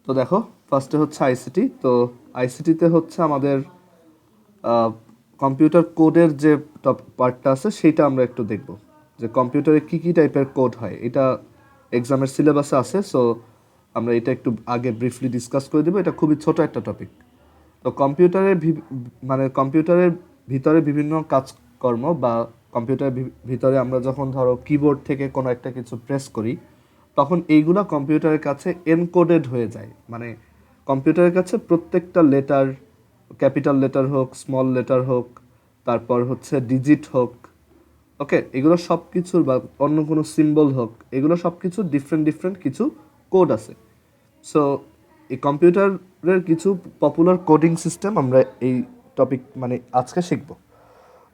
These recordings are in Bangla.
তো দেখো, ফার্স্টে হচ্ছে আইসিটি। তো আইসিটিতে হচ্ছে আমাদের কম্পিউটার কোডের যে পার্টটা আছে সেইটা আমরা একটু দেখব, যে কম্পিউটারে কী কী টাইপের কোড হয়। এটা এক্সামের সিলেবাসে আছে, সো আমরা এটা একটু আগে ব্রিফলি ডিসকাস করে দেবো। এটা খুবই ছোট একটা টপিক। তো কম্পিউটারের ভিতরে বিভিন্ন কাজকর্ম বা কম্পিউটারের ভিতরে আমরা যখন ধরো কিবোর্ড থেকে কোনো একটা কিছু প্রেস করি, তখন এইগুলা কম্পিউটারের কাছে এনকোডেড হয়ে যায়। মানে কম্পিউটারের কাছে প্রত্যেকটা লেটার, ক্যাপিটাল লেটার হোক, স্মল লেটার হোক, তারপর হচ্ছে ডিজিট হোক, ওকে, এগুলো সব কিছুর বা অন্য কোনো সিম্বল হোক, এগুলো সব কিছু ডিফারেন্ট ডিফারেন্ট কিছু কোড আছে। সো এই কম্পিউটারের কিছু পপুলার কোডিং সিস্টেম আমরা এই টপিক মানে আজকে শিখব।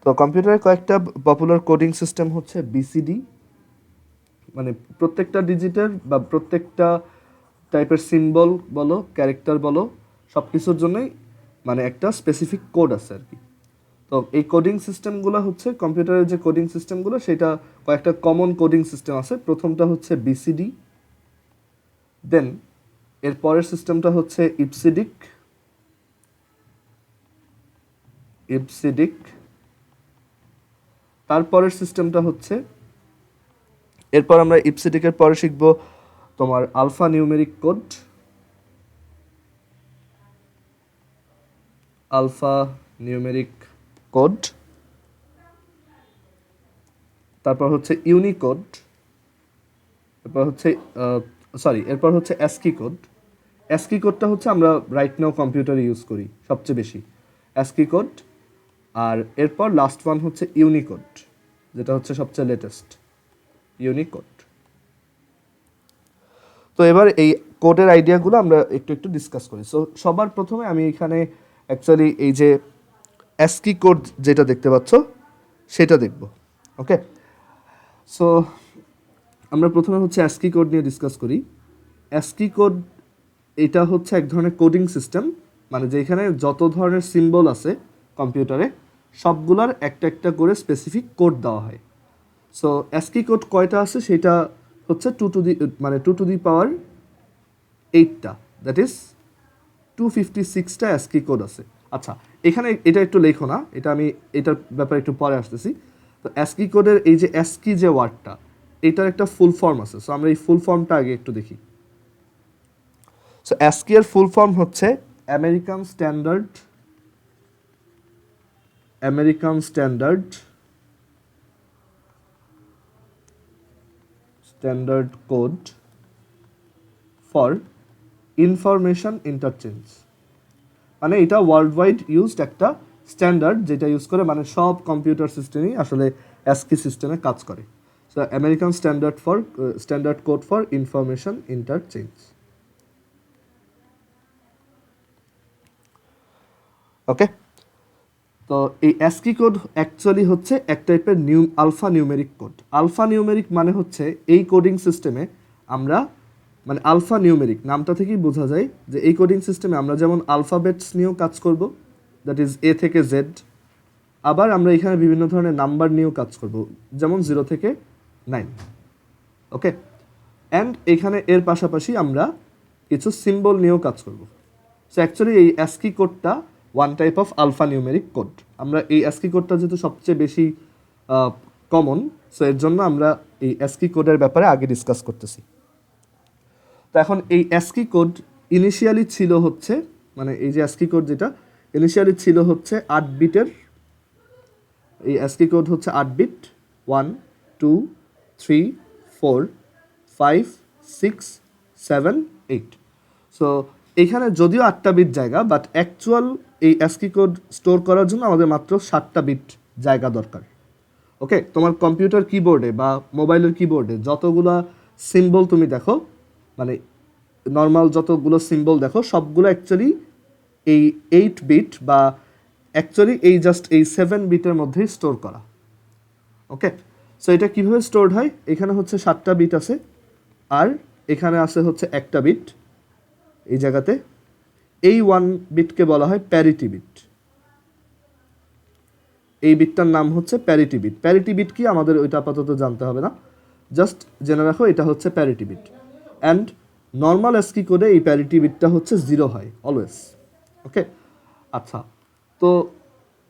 তো কম্পিউটারের কয়েকটা পপুলার কোডিং সিস্টেম হচ্ছে বিসিডি, মানে প্রত্যেকটা ডিজিটের বা প্রত্যেকটা টাইপের সিম্বল বলো, ক্যারেক্টার বলো, সব কিছুর জন্যই মানে একটা স্পেসিফিক কোড আছে আর কি। তো এই কোডিং সিস্টেমগুলো হচ্ছে কম্পিউটারের যে কোডিং সিস্টেমগুলো, সেটা কয়েকটা কমন কোডিং সিস্টেম আছে। প্রথমটা হচ্ছে বিসিডি, দেন এর পরের সিস্টেমটা হচ্ছে ইপসিডিক, তারপরের সিস্টেমটা হচ্ছে, এরপর আমরা ইপসিডিকের পরে শিখব তোমার আলফা নিউমেরিক কোড, তারপর হচ্ছে ইউনিকোড, এরপর হচ্ছে অ্যাস্কি কোড। অ্যাস্কি কোডটা হচ্ছে আমরা রাইট নাও কম্পিউটারে ইউজ করি সবচেয়ে বেশি, অ্যাস্কি কোড। আর এরপর লাস্ট ওয়ান হচ্ছে ইউনিকোড, যেটা হচ্ছে সবচেয়ে লেটেস্ট, ইউনিকোড। তো এবার এই কোডের আইডিয়াগুলো আমরা একটু একটু ডিসকাস করি। সো সবার প্রথমে আমি এখানে অ্যাকচুয়ালি এই যে অ্যাস্কি কোড যেটা দেখতে পাচ্ছ সেটা দেখব, ওকে। সো আমরা প্রথমে হচ্ছে অ্যাস্কি কোড নিয়ে ডিসকাস করি। অ্যাস্কি কোড এটা হচ্ছে এক ধরনের কোডিং সিস্টেম, মানে যেখানে যত ধরনের সিম্বল আছে কম্পিউটারে সবগুলোর একটা একটা করে স্পেসিফিক কোড দেওয়া হয়। সো অ্যাস্কি কোড কয়টা আছে সেটা হচ্ছে টু টু দি পাওয়ার 8টা, দ্যাট ইজ 256টা অ্যাস্কি কোড আছে। আচ্ছা, এখানে এটা একটু লেখো না, এটা আমি এটার ব্যাপারে একটু পরে আসতেছি। তো অ্যাস্কি কোডের এই যে অ্যাস্কি যে ওয়ার্ডটা, এটার একটা ফুল ফর্ম আছে। সো আমরা এই ফুল ফর্মটা আগে একটু দেখি। সো অ্যাস্কি এর ফুল ফর্ম হচ্ছে American standard code for information interchange. মানে এটা ওয়ার্ল্ড ওয়াইড ইউজড একটা স্ট্যান্ডার্ড, যেটা ইউজ করে মানে সব কম্পিউটার সিস্টেমই আসলে অ্যাস্কি সিস্টেমে কাজ করে। So American standard code for information interchange, okay. তো এই অ্যাস্কি কোড অ্যাকচুয়ালি হচ্ছে এক টাইপের alphanumeric code. Alphanumeric মানে হচ্ছে এই কোডিং সিস্টেমে আমরা, মানে আলফা নিউমেরিক নামটা থেকেই বোঝা যায় যে এই কোডিং সিস্টেমে আমরা যেমন আলফাবেটস নিয়েও কাজ করব, দ্যাট ইজ এ থেকে জেড। আবার আমরা এখানে বিভিন্ন ধরনের নাম্বার নিয়েও কাজ করব, যেমন 0 থেকে 9, ওকে। অ্যান্ড এখানে এর পাশাপাশি আমরা কিছু সিম্বল নিয়েও কাজ করব। সো অ্যাকচুয়ালি এই অ্যাস্কি কোডটা one type of alphanumeric কোড। আমরা এই অ্যাস্কি কোডটা যেহেতু সবচেয়ে বেশি কমন, সো এর জন্য আমরা এই অ্যাস্কি কোডের ব্যাপারে আগে ডিসকাস করতেছি। তো এখন এই অ্যাস্কি কোড ইনিশিয়ালি ছিল হচ্ছে, মানে এই যে অ্যাস্কি কোড যেটা ইনিশিয়ালি ছিল হচ্ছে 8 বিটের। এই অ্যাস্কি কোড হচ্ছে 8 বিট, 1 2 3 4 5 6 7 8। সো এখানে যদিও 8টা বিট জায়গা, বাট অ্যাকচুয়াল এই অ্যাস্কি কোড স্টোর করার জন্য আমাদের মাত্র 7টা বিট জায়গা দরকার, ওকে। তোমার কম্পিউটার কিবোর্ডে বা মোবাইলের কিবোর্ডে যতগুলো সিম্বল তুমি দেখো, মানে নর্মাল যতগুলো সিম্বল দেখো, সবগুলো অ্যাকচুয়ালি এই 8 বিট বা অ্যাকচুয়ালি এই জাস্ট এই 7 বিটের মধ্যেই স্টোর করা, ওকে। সো এটা কীভাবে স্টোরড হয়, এখানে হচ্ছে 7টা বিট আছে, আর এখানে আছে হচ্ছে একটা বিট এই জায়গাতে। এই 1 বিটকে বলা হয় প্যারিটি বিট। এই বিটটার নাম হচ্ছে প্যারিটি বিট। প্যারিটি বিট কি আমাদের ওইটা আপাতত জানতে হবে না, জাস্ট জেনে রাখো এটা হচ্ছে parity bit. And normal ASCII কোডে এই প্যারিটি বিটটা হচ্ছে 0 হয় অলওয়েজ। ওকে, আচ্ছা, তো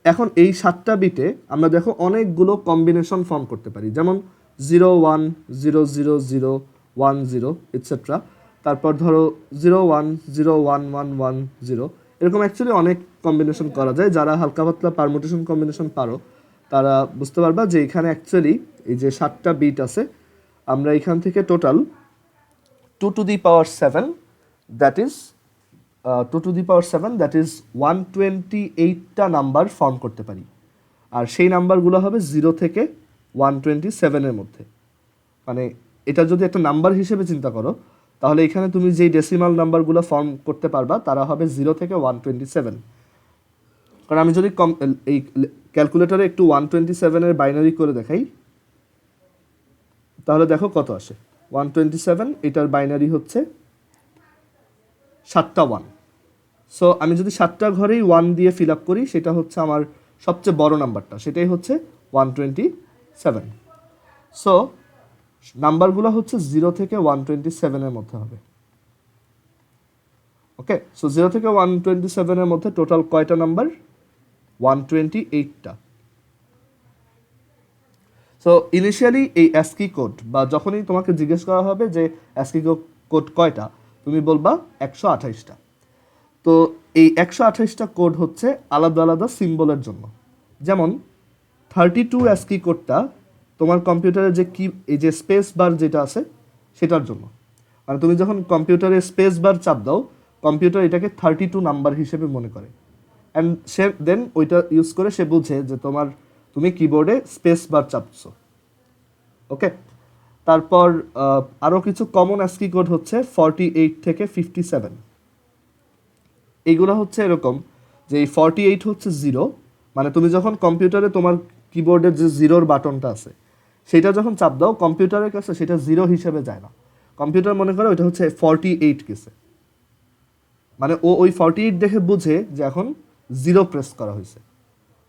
এখন এই 7টা বিটে আমরা দেখো অনেকগুলো কম্বিনেশন ফর্ম করতে পারি, যেমন 0 1 0 0 0 1 0 এটসেট্রা। তারপর ধরো 0 1 0 1 1 1 0, এরকম অ্যাকচুয়ালি অনেক কম্বিনেশন করা যায়। যারা হালকা পাতলা পারমুটেশন কম্বিনেশন পারো তারা বুঝতে পারবা যে এখানে অ্যাকচুয়ালি এই যে 7টা বিট আছে, আমরা এখান থেকে total 2 to the power 7, that is 2 to the power 7, that is 128টা নাম্বার ফর্ম করতে পারি। আর সেই নাম্বারগুলো হবে 0 থেকে 127-এর মধ্যে। মানে এটা যদি একটা নাম্বার হিসেবে চিন্তা করো, তাহলে এখানে তুমি যেই ডেসিমাল নাম্বারগুলো ফর্ম করতে পারবা তারা হবে 0 থেকে 127। কারণ আমি যদি এই ক্যালকুলেটরে একটু 127-এর বাইনারি করে দেখাই, তাহলে দেখো কত আসে। 127 এটার বাইনারি হচ্ছে 7টা 1। সো আমি যদি 7টা ঘরেই 1 দিয়ে ফিল আপ করি, সেটা হচ্ছে আমার সবচেয়ে বড় নাম্বারটা, সেটাই হচ্ছে 127। সো নাম্বারগুলো হচ্ছে 0 থেকে 127-এর মধ্যে হবে। ওকে, সো 0 থেকে 127-এর মধ্যে টোটাল কয়টা নাম্বার? 128টা। সো ইনিশিয়ালি এই অ্যাসকি কোড, বা যখনই তোমাকে জিজ্ঞেস করা হবে যে অ্যাসকি কোড কয়টা, তুমি বলবা 128টা। তো এই 128টা কোড হচ্ছে আলাদা আলাদা সিম্বলের জন্য। যেমন 32 অ্যাসকি কোডটা তোমার কম্পিউটারে যে কি এই যে স্পেস বার যেটা আছে সেটার জন্য। মানে তুমি যখন কম্পিউটারে স্পেস বার চাপ দাও, কম্পিউটার এটাকে 32 নাম্বার হিসেবে মনে করে, অ্যান্ড সে দেন ওইটা ইউজ করে সে বুঝে যে তুমি কিবোর্ডে স্পেস বার চাপছো। ওকে, তারপর আরও কিছু কমন অ্যাসকি কোড হচ্ছে 48 থেকে 57। এইগুলো হচ্ছে এরকম যে এই 48 হচ্ছে 0, মানে তুমি যখন কম্পিউটারে তোমার কিবোর্ডের যে 0-র বাটনটা আছে সেটা যখন চাপ দাও, কম্পিউটারের কাছে সেটা 0 হিসেবে যায় না। কম্পিউটার মনে করে ওইটা হচ্ছে 48 গেছে, মানে ও ওই 48 দেখে বুঝে যে এখন 0 প্রেস করা হয়েছে।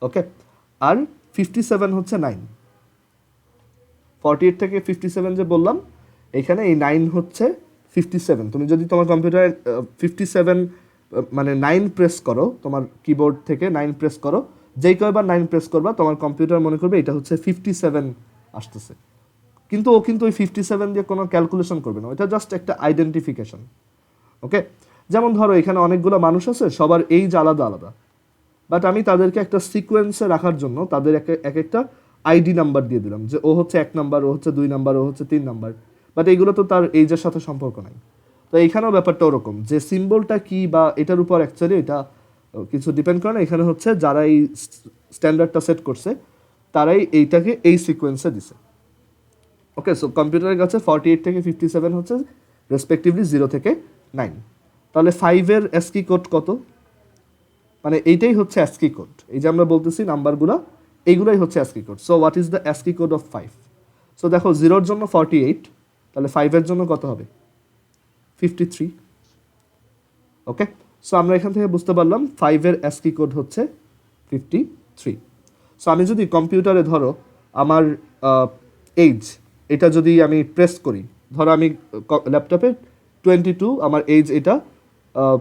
ওকে, আর 57 হচ্ছে 9। 48 থেকে 57 যে বললাম, এখানে এই 9 হচ্ছে 57। তুমি যদি তোমার কম্পিউটারে 57 মানে 9 প্রেস করো, তোমার কিবোর্ড থেকে 9 প্রেস করো, যেই কয়বার 9 প্রেস করবা তোমার কম্পিউটার মনে করবে এটা হচ্ছে 57 আসতেছে। কিন্তু ও কিন্তু ওই 57 দিয়ে কোনো ক্যালকুলেশন করবে না, এটা জাস্ট একটা আইডেন্টিফিকেশন। ওকে, যেমন ধরো এখানে অনেকগুলো মানুষ আছে, সবার এইজ আলাদা আলাদা, বাট আমি তাদেরকে একটা সিকোয়েন্সে রাখার জন্য তাদের এক একটা আইডি নাম্বার দিয়ে দিলাম, যে ও হচ্ছে 1 নাম্বার, ও হচ্ছে 2 নাম্বার, ও হচ্ছে 3 নাম্বার, বাট এইগুলো তো তার এইজের সাথে সম্পর্ক নাই। তো এইখানেও ব্যাপারটা ওরকম, যে সিম্বলটা কি বা এটার উপর অ্যাকচুয়ালি এটা কিছু ডিপেন্ড করে না। এখানে হচ্ছে যারা এই স্ট্যান্ডার্ডটা সেট করছে তারাই এইটাকে এই সিকোয়েন্সে দিছে। ওকে, সো কম্পিউটারের কাছে 48 থেকে 57 হচ্ছে রেসপেক্টিভলি 0 থেকে 9। তাহলে 5-এর অ্যাসকি কোড কত? মানে এইটাই হচ্ছে অ্যাসকি কোড। এই যে আমরা বলতেছি নাম্বারগুলো, এইগুলোই হচ্ছে ASCII code. So what is the ASCII code of 5? So দেখো 0-র জন্য 48, তাহলে 5-এর জন্য কত হবে? 53। ওকে, সো আমরা এখান থেকে বুঝতে পারলাম 5-এর অ্যাসকি কোড হচ্ছে 53। সো আমি যদি কম্পিউটারে ধরো আমার এইজ, এটা যদি আমি প্রেস করি, ধরো আমি ল্যাপটপে 22 আমার এইজ এটা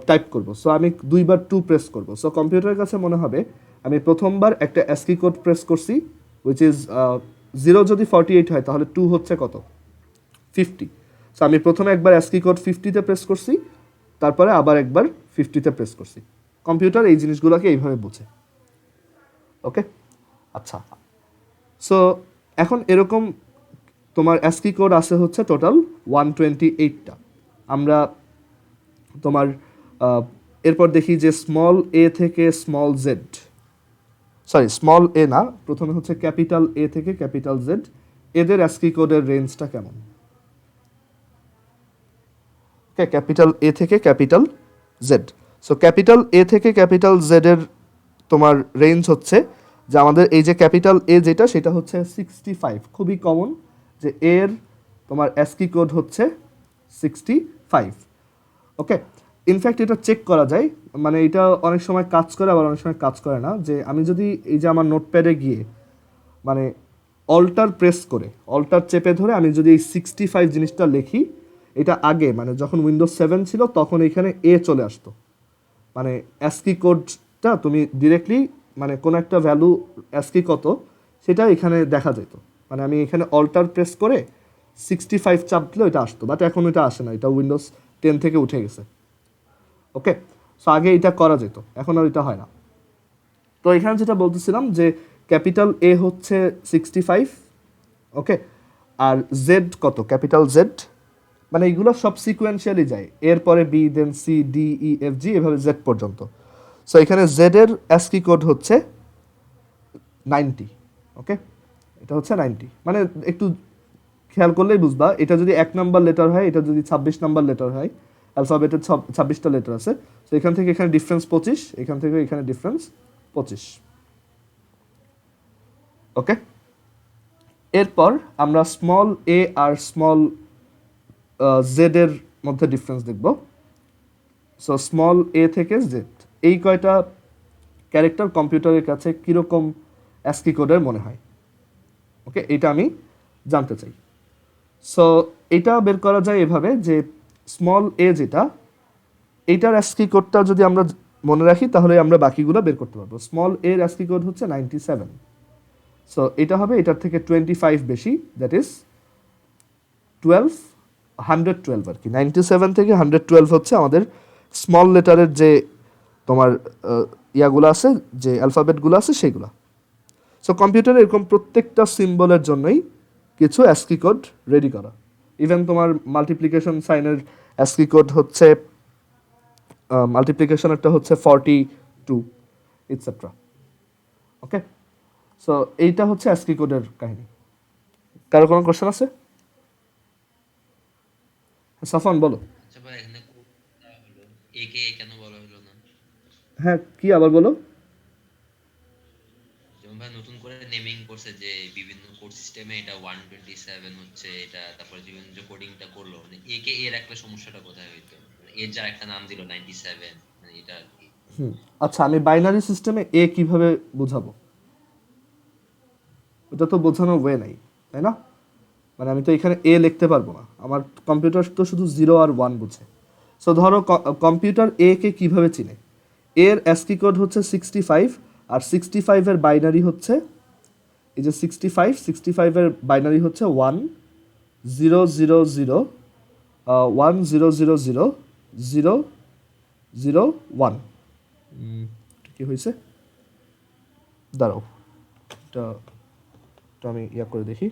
টাইপ করব, সো আমি 2বার 2 প্রেস করব। সো কম্পিউটারের কাছে মনে হবে আমি প্রথমবার একটা অ্যাসকি কোড প্রেস করছি, উইচ ইজ 0 যদি 48 হয় তাহলে 2 হচ্ছে কত? 50। সো আমি প্রথমে একবার অ্যাসকি কোড 50-তে প্রেস করছি, তারপরে আবার একবার 50-তে প্রেস করছি। কম্পিউটার এই জিনিসগুলোকে এইভাবে বোঝে। ওকে, আচ্ছা, সো এখন এরকম তোমার অ্যাসকি কোড আছে হচ্ছে টোটাল 128টা। আমরা তোমার এরপর দেখি যে স্মল এ থেকে স্মল জেড, সরি স্মল এ না, প্রথমে হচ্ছে ক্যাপিটাল এ থেকে ক্যাপিটাল জেড, এদের অ্যাসকি কোডের রেঞ্জটা কেমন? ওকে, ক্যাপিটাল এ থেকে capital Z. So capital A থেকে ক্যাপিটাল জেডের তোমার রেঞ্জ হচ্ছে যে আমাদের এই যে ক্যাপিটাল এ যেটা, সেটা হচ্ছে 65, খুবই কমন যে এর তোমার অ্যাসকি কোড হচ্ছে 65। ওকে, ইনফ্যাক্ট এটা চেক করা যায়, মানে এটা অনেক সময় কাজ করে আবার অনেক সময় কাজ করে না। যে আমি যদি এই যে আমার নোটপ্যাডে গিয়ে মানে অল্টার প্রেস করে, অল্টার চেপে ধরে আমি যদি এই 65 জিনিসটা লিখি, এটা আগে মানে যখন উইন্ডোজ 7 ছিল তখন এখানে এ চলে আসতো, মানে অ্যাসকি কোডটা তুমি ডিরেক্টলি মানে কোনো একটা ভ্যালু অ্যাসকি কত সেটা এখানে দেখা যেত, মানে আমি এখানে অল্টার প্রেস করে 65 চাপ দিলে এটা আসতো, বাট এখন এটা আসে না, এটা উইন্ডোজ 10 থেকে উঠে গেছে। ওকে, সো আগে এটা করা যেত, এখন আর এটা হয় না। তো এখানে যেটা বলতেছিলাম যে ক্যাপিটাল এ হচ্ছে 65, ওকে, আর জেড কত, ক্যাপিটাল জেড, মানে এগুলো সব সিকোয়েন্সিয়ালি যায়, এরপরে বি, দেন সি, ডি, ই, এফ, জি, এভাবে জেড পর্যন্ত। সো এখানে জেড এর অ্যাসকি কোড হচ্ছে 90, ওকে, এটা হচ্ছে 90, মানে একটু খেয়াল করলেই বুঝবা, এটা যদি 1 নাম্বার লেটার হয়, এটা যদি 26 নাম্বার লেটার হয়, অ্যালফাবেটের 26টা লেটার আছে, তো এখান থেকে এখানে ডিফারেন্স 25, এখান থেকে এখানে ডিফারেন্স 25, ওকে। এরপর আমরা স্মল এ আর স্মল জেড এর মধ্যে ডিফারেন্স দেখব। সো স্মল এ থেকে জেড, এই কয়টা ক্যারেক্টার কম্পিউটারের কাছে কীরকম অ্যাসকি কোডের মনে হয়, ওকে, এটা আমি জানতে চাই। সো এটা বের করা যায় এভাবে যে স্মল এ যেটা, এইটার অ্যাসকি কোডটা যদি আমরা মনে রাখি তাহলে আমরা বাকিগুলো বের করতে পারবো। স্মল এর অ্যাসকি কোড হচ্ছে 97, সো এটা হবে এটার থেকে 25 বেশি, দ্যাট ইজ 12, 112 আর কি, 97 থেকে 112 হচ্ছে আমাদের স্মল লেটারের যে তোমার ইয়াগুলো আছে, যে অ্যালফাবেটগুলো আছে সেগুলো। সো কম্পিউটারে এরকম প্রত্যেকটা সিম্বলের জন্যই কিছু অ্যাসকি কোড রেডি করা। ইভেন তোমার মাল্টিপ্লিকেশন সাইনের অ্যাসকি কোড হচ্ছে মাল্টিপ্লিকেশনেরটা হচ্ছে 42, ইটসেট্রা, ওকে। সো এইটা হচ্ছে অ্যাসকি কোডের কাহিনী। কারো কোনো কোশ্চেন আছে? সাফান বলো। আচ্ছা ভাই, এখানে কোডটা হলো একে কেন বলা হলো না? হ্যাঁ, কি আবার বলো। যেমন ভাই নতুন করে নেমিং করছে যে বিভিন্ন কোড সিস্টেমে এটা 127 হচ্ছে, এটা তারপরে বিভিন্ন যে কোডিংটা করলো, মানে একে এর একটা সমস্যাটা কোথায় হইতো, মানে এর যার একটা নাম দিল 97, মানে এটা আর কি। আচ্ছা, আমি বাইনারি সিস্টেমে এ কিভাবে বোঝাবো, ওটা তো বোঝানোর ওয়ে নাই, তাই না? মানে আমি তো এখানে এ লিখতে পারবো না, আমার কম্পিউটার তো শুধু 0 আর 1 বুঝে। সো ধরো কম্পিউটার এ কে কীভাবে চিনে, এর অ্যাসকি কোড হচ্ছে 65, আর 65 এর বাইনারি হচ্ছে এই যে 65 এর বাইনারি হচ্ছে 1000 1000 001। কি হয়েছে, দাঁড়াও, এটা এটা আমি ইয়া করে দেখি।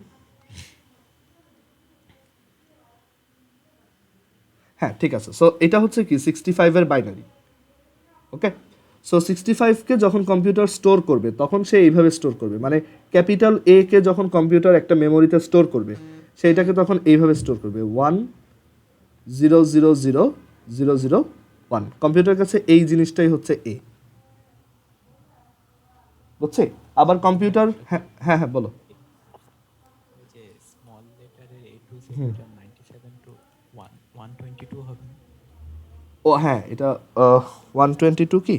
হ্যাঁ, ঠিক আছে। সো এটা হচ্ছে কি 65 এর বাইনারি, ওকে। সো 65কে যখন কম্পিউটার স্টোর করবে তখন সে এইভাবে স্টোর করবে, মানে ক্যাপিটাল এ কে যখন কম্পিউটার একটা মেমোরিতে স্টোর করবে সেইটাকে তখন এইভাবে স্টোর করবে 1000 001। কম্পিউটারের কাছে এই জিনিসটাই হচ্ছে এ, বুঝছে? আবার কম্পিউটার, হ্যাঁ হ্যাঁ হ্যাঁ বলো। ওই যে স্মল লেটারের এ টু জেড ওটা 97 টু 122 হবে না? ও হ্যাঁ, এটা 122 কি,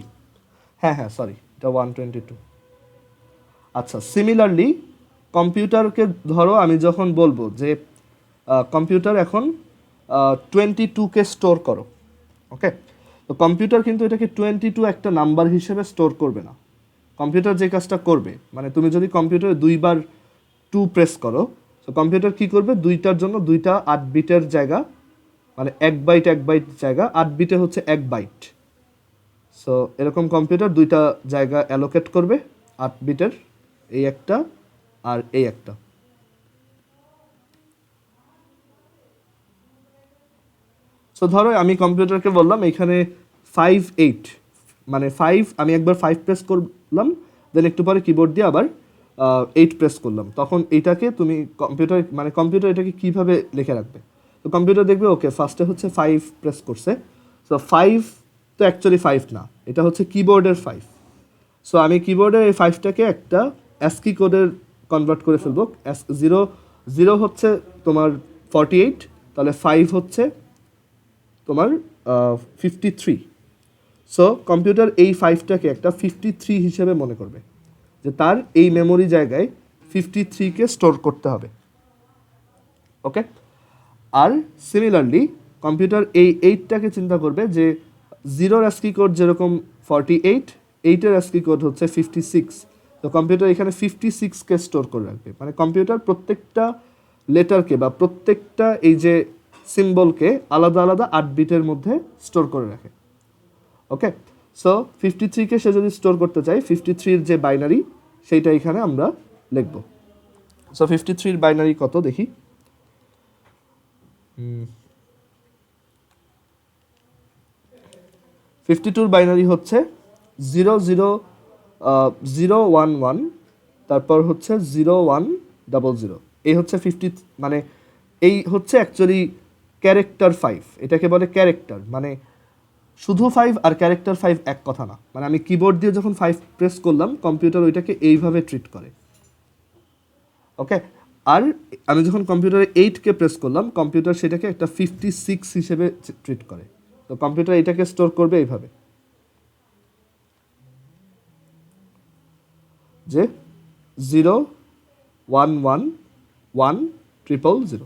হ্যাঁ হ্যাঁ সরি, এটা 122। আচ্ছা, সিমিলারলি কম্পিউটারকে ধরো আমি যখন বলবো যে কম্পিউটার এখন 22কে স্টোর করো, ওকে, তো কম্পিউটার কিন্তু এটাকে 22 একটা নাম্বার হিসেবে স্টোর করবে না। কম্পিউটার যে কাজটা করবে, মানে তুমি যদি কম্পিউটারে 2বার 2 প্রেস করো, তো কম্পিউটার কি করবে, দুইটার জন্য দুইটা 8 বিটের জায়গা, মানে 1 বাইট জায়গা, 8 বিটে হচ্ছে 1 বাইট। সো এরকম কম্পিউটার দুইটা জায়গা অ্যালোকেট করবে 8 বিটের, এই একটা আর এই একটা। সো ধরো আমি কম্পিউটারকে বললাম এখানে 58, মানে 5, আমি একবার 5 প্রেস করলাম, দেন একটু পরে কিবোর্ড দিয়ে আবার 8 প্রেস করলাম, তখন এইটাকে তুমি কম্পিউটার, মানে কম্পিউটার এটাকে কীভাবে লিখে রাখবে, তো কম্পিউটার দেখবে ওকে ফার্স্টে হচ্ছে 5 প্রেস করছে, সো 5 তো অ্যাকচুয়ালি 5 না, এটা হচ্ছে কিবোর্ডের 5। সো আমি কিবোর্ডের এই 5টাকে একটা অ্যাসকি কোডের কনভার্ট করে ফেলবো। 0 হচ্ছে তোমার 48, তাহলে 5 হচ্ছে তোমার 53। সো কম্পিউটার এই 5টাকে একটা 53 হিসেবে মনে করবে, যে তার এই মেমোরি জায়গায় 53কে স্টোর করতে হবে, ওকে। আর সিমিলারলি কম্পিউটার এই 8টাকে চিন্তা করবে যে 0-র অ্যাসকি কোড যেরকম 48, 8-এর অ্যাসকি কোড হচ্ছে 56। তো কম্পিউটার এখানে 56কে স্টোর করে রাখবে, মানে কম্পিউটার প্রত্যেকটা লেটারকে বা প্রত্যেকটা এই যে সিম্বলকে আলাদা আলাদা 8 বিটের মধ্যে স্টোর করে রাখে। ওকে, সো 53কে সে যদি স্টোর করতে চাই, 53-র যে বাইনারি সেইটা এখানে আমরা লিখব। সো 53-র বাইনারি কত দেখি। 52-র বাইনারি হচ্ছে 00011, তারপর হচ্ছে 0100। এই হচ্ছে 50, মানে এই হচ্ছে অ্যাকচুয়ালি ক্যারেক্টার 5। এটাকে বলে ক্যারেক্টার, মানে শুধু 5 আর ক্যারেক্টার 5 এক কথা না। মানে আমি কিবোর্ড দিয়ে যখন 5 প্রেস করলাম, কম্পিউটার ওইটাকে এইভাবে ট্রিট করে। ওকে, আর আমি যখন কম্পিউটারে 8কে প্রেস করলাম, কম্পিউটার সেটাকে একটা 56 হিসেবে ট্রিট করে। তো কম্পিউটার এটাকে স্টোর করবে এইভাবে, যে 0111000।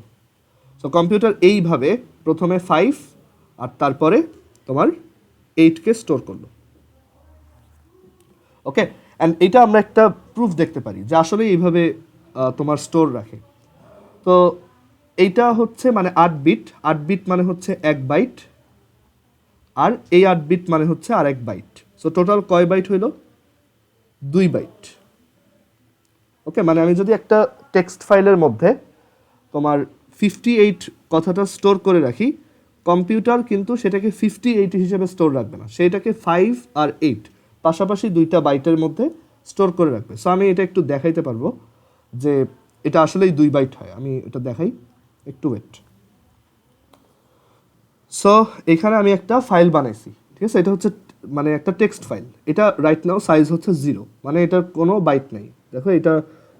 সো কম্পিউটার এইভাবে প্রথমে 5 আর তারপরে তোমার 8কে স্টোর করলো। ওকে, অ্যান্ড এটা আমরা একটা প্রুফ দেখতে পারি যে আসলে এইভাবে তোমার স্টোর রাখে। তো এইটা হচ্ছে মানে 8 বিট, 8 বিট মানে হচ্ছে 1 বাইট, আর এই 8 বিট মানে হচ্ছে আর 1 বাইট। সো টোটাল কয় বাইট হইল? 2 বাইট। ওকে, মানে আমি যদি একটা টেক্সট ফাইলের মধ্যে তোমার 58 কথাটা স্টোর করে রাখি, কম্পিউটার কিন্তু সেটাকে 58 হিসেবে স্টোর রাখবে না, সেটাকে 5 আর 8 পাশাপাশি 2টা বাইটের মধ্যে স্টোর করে রাখবে। সো আমি এটা একটু দেখাইতে পারবো যে এটা আসলেই 2 বাইট হয়। আমি এটা দেখাই, একটু ওয়েট। সো এখানে আমি একটা ফাইল বানাইছি, ঠিক আছে? এটা হচ্ছে মানে একটা টেক্সট ফাইল। এটা রাইট নাও সাইজ হচ্ছে 0, মানে এটার কোনো বাইট নাই। দেখো এটা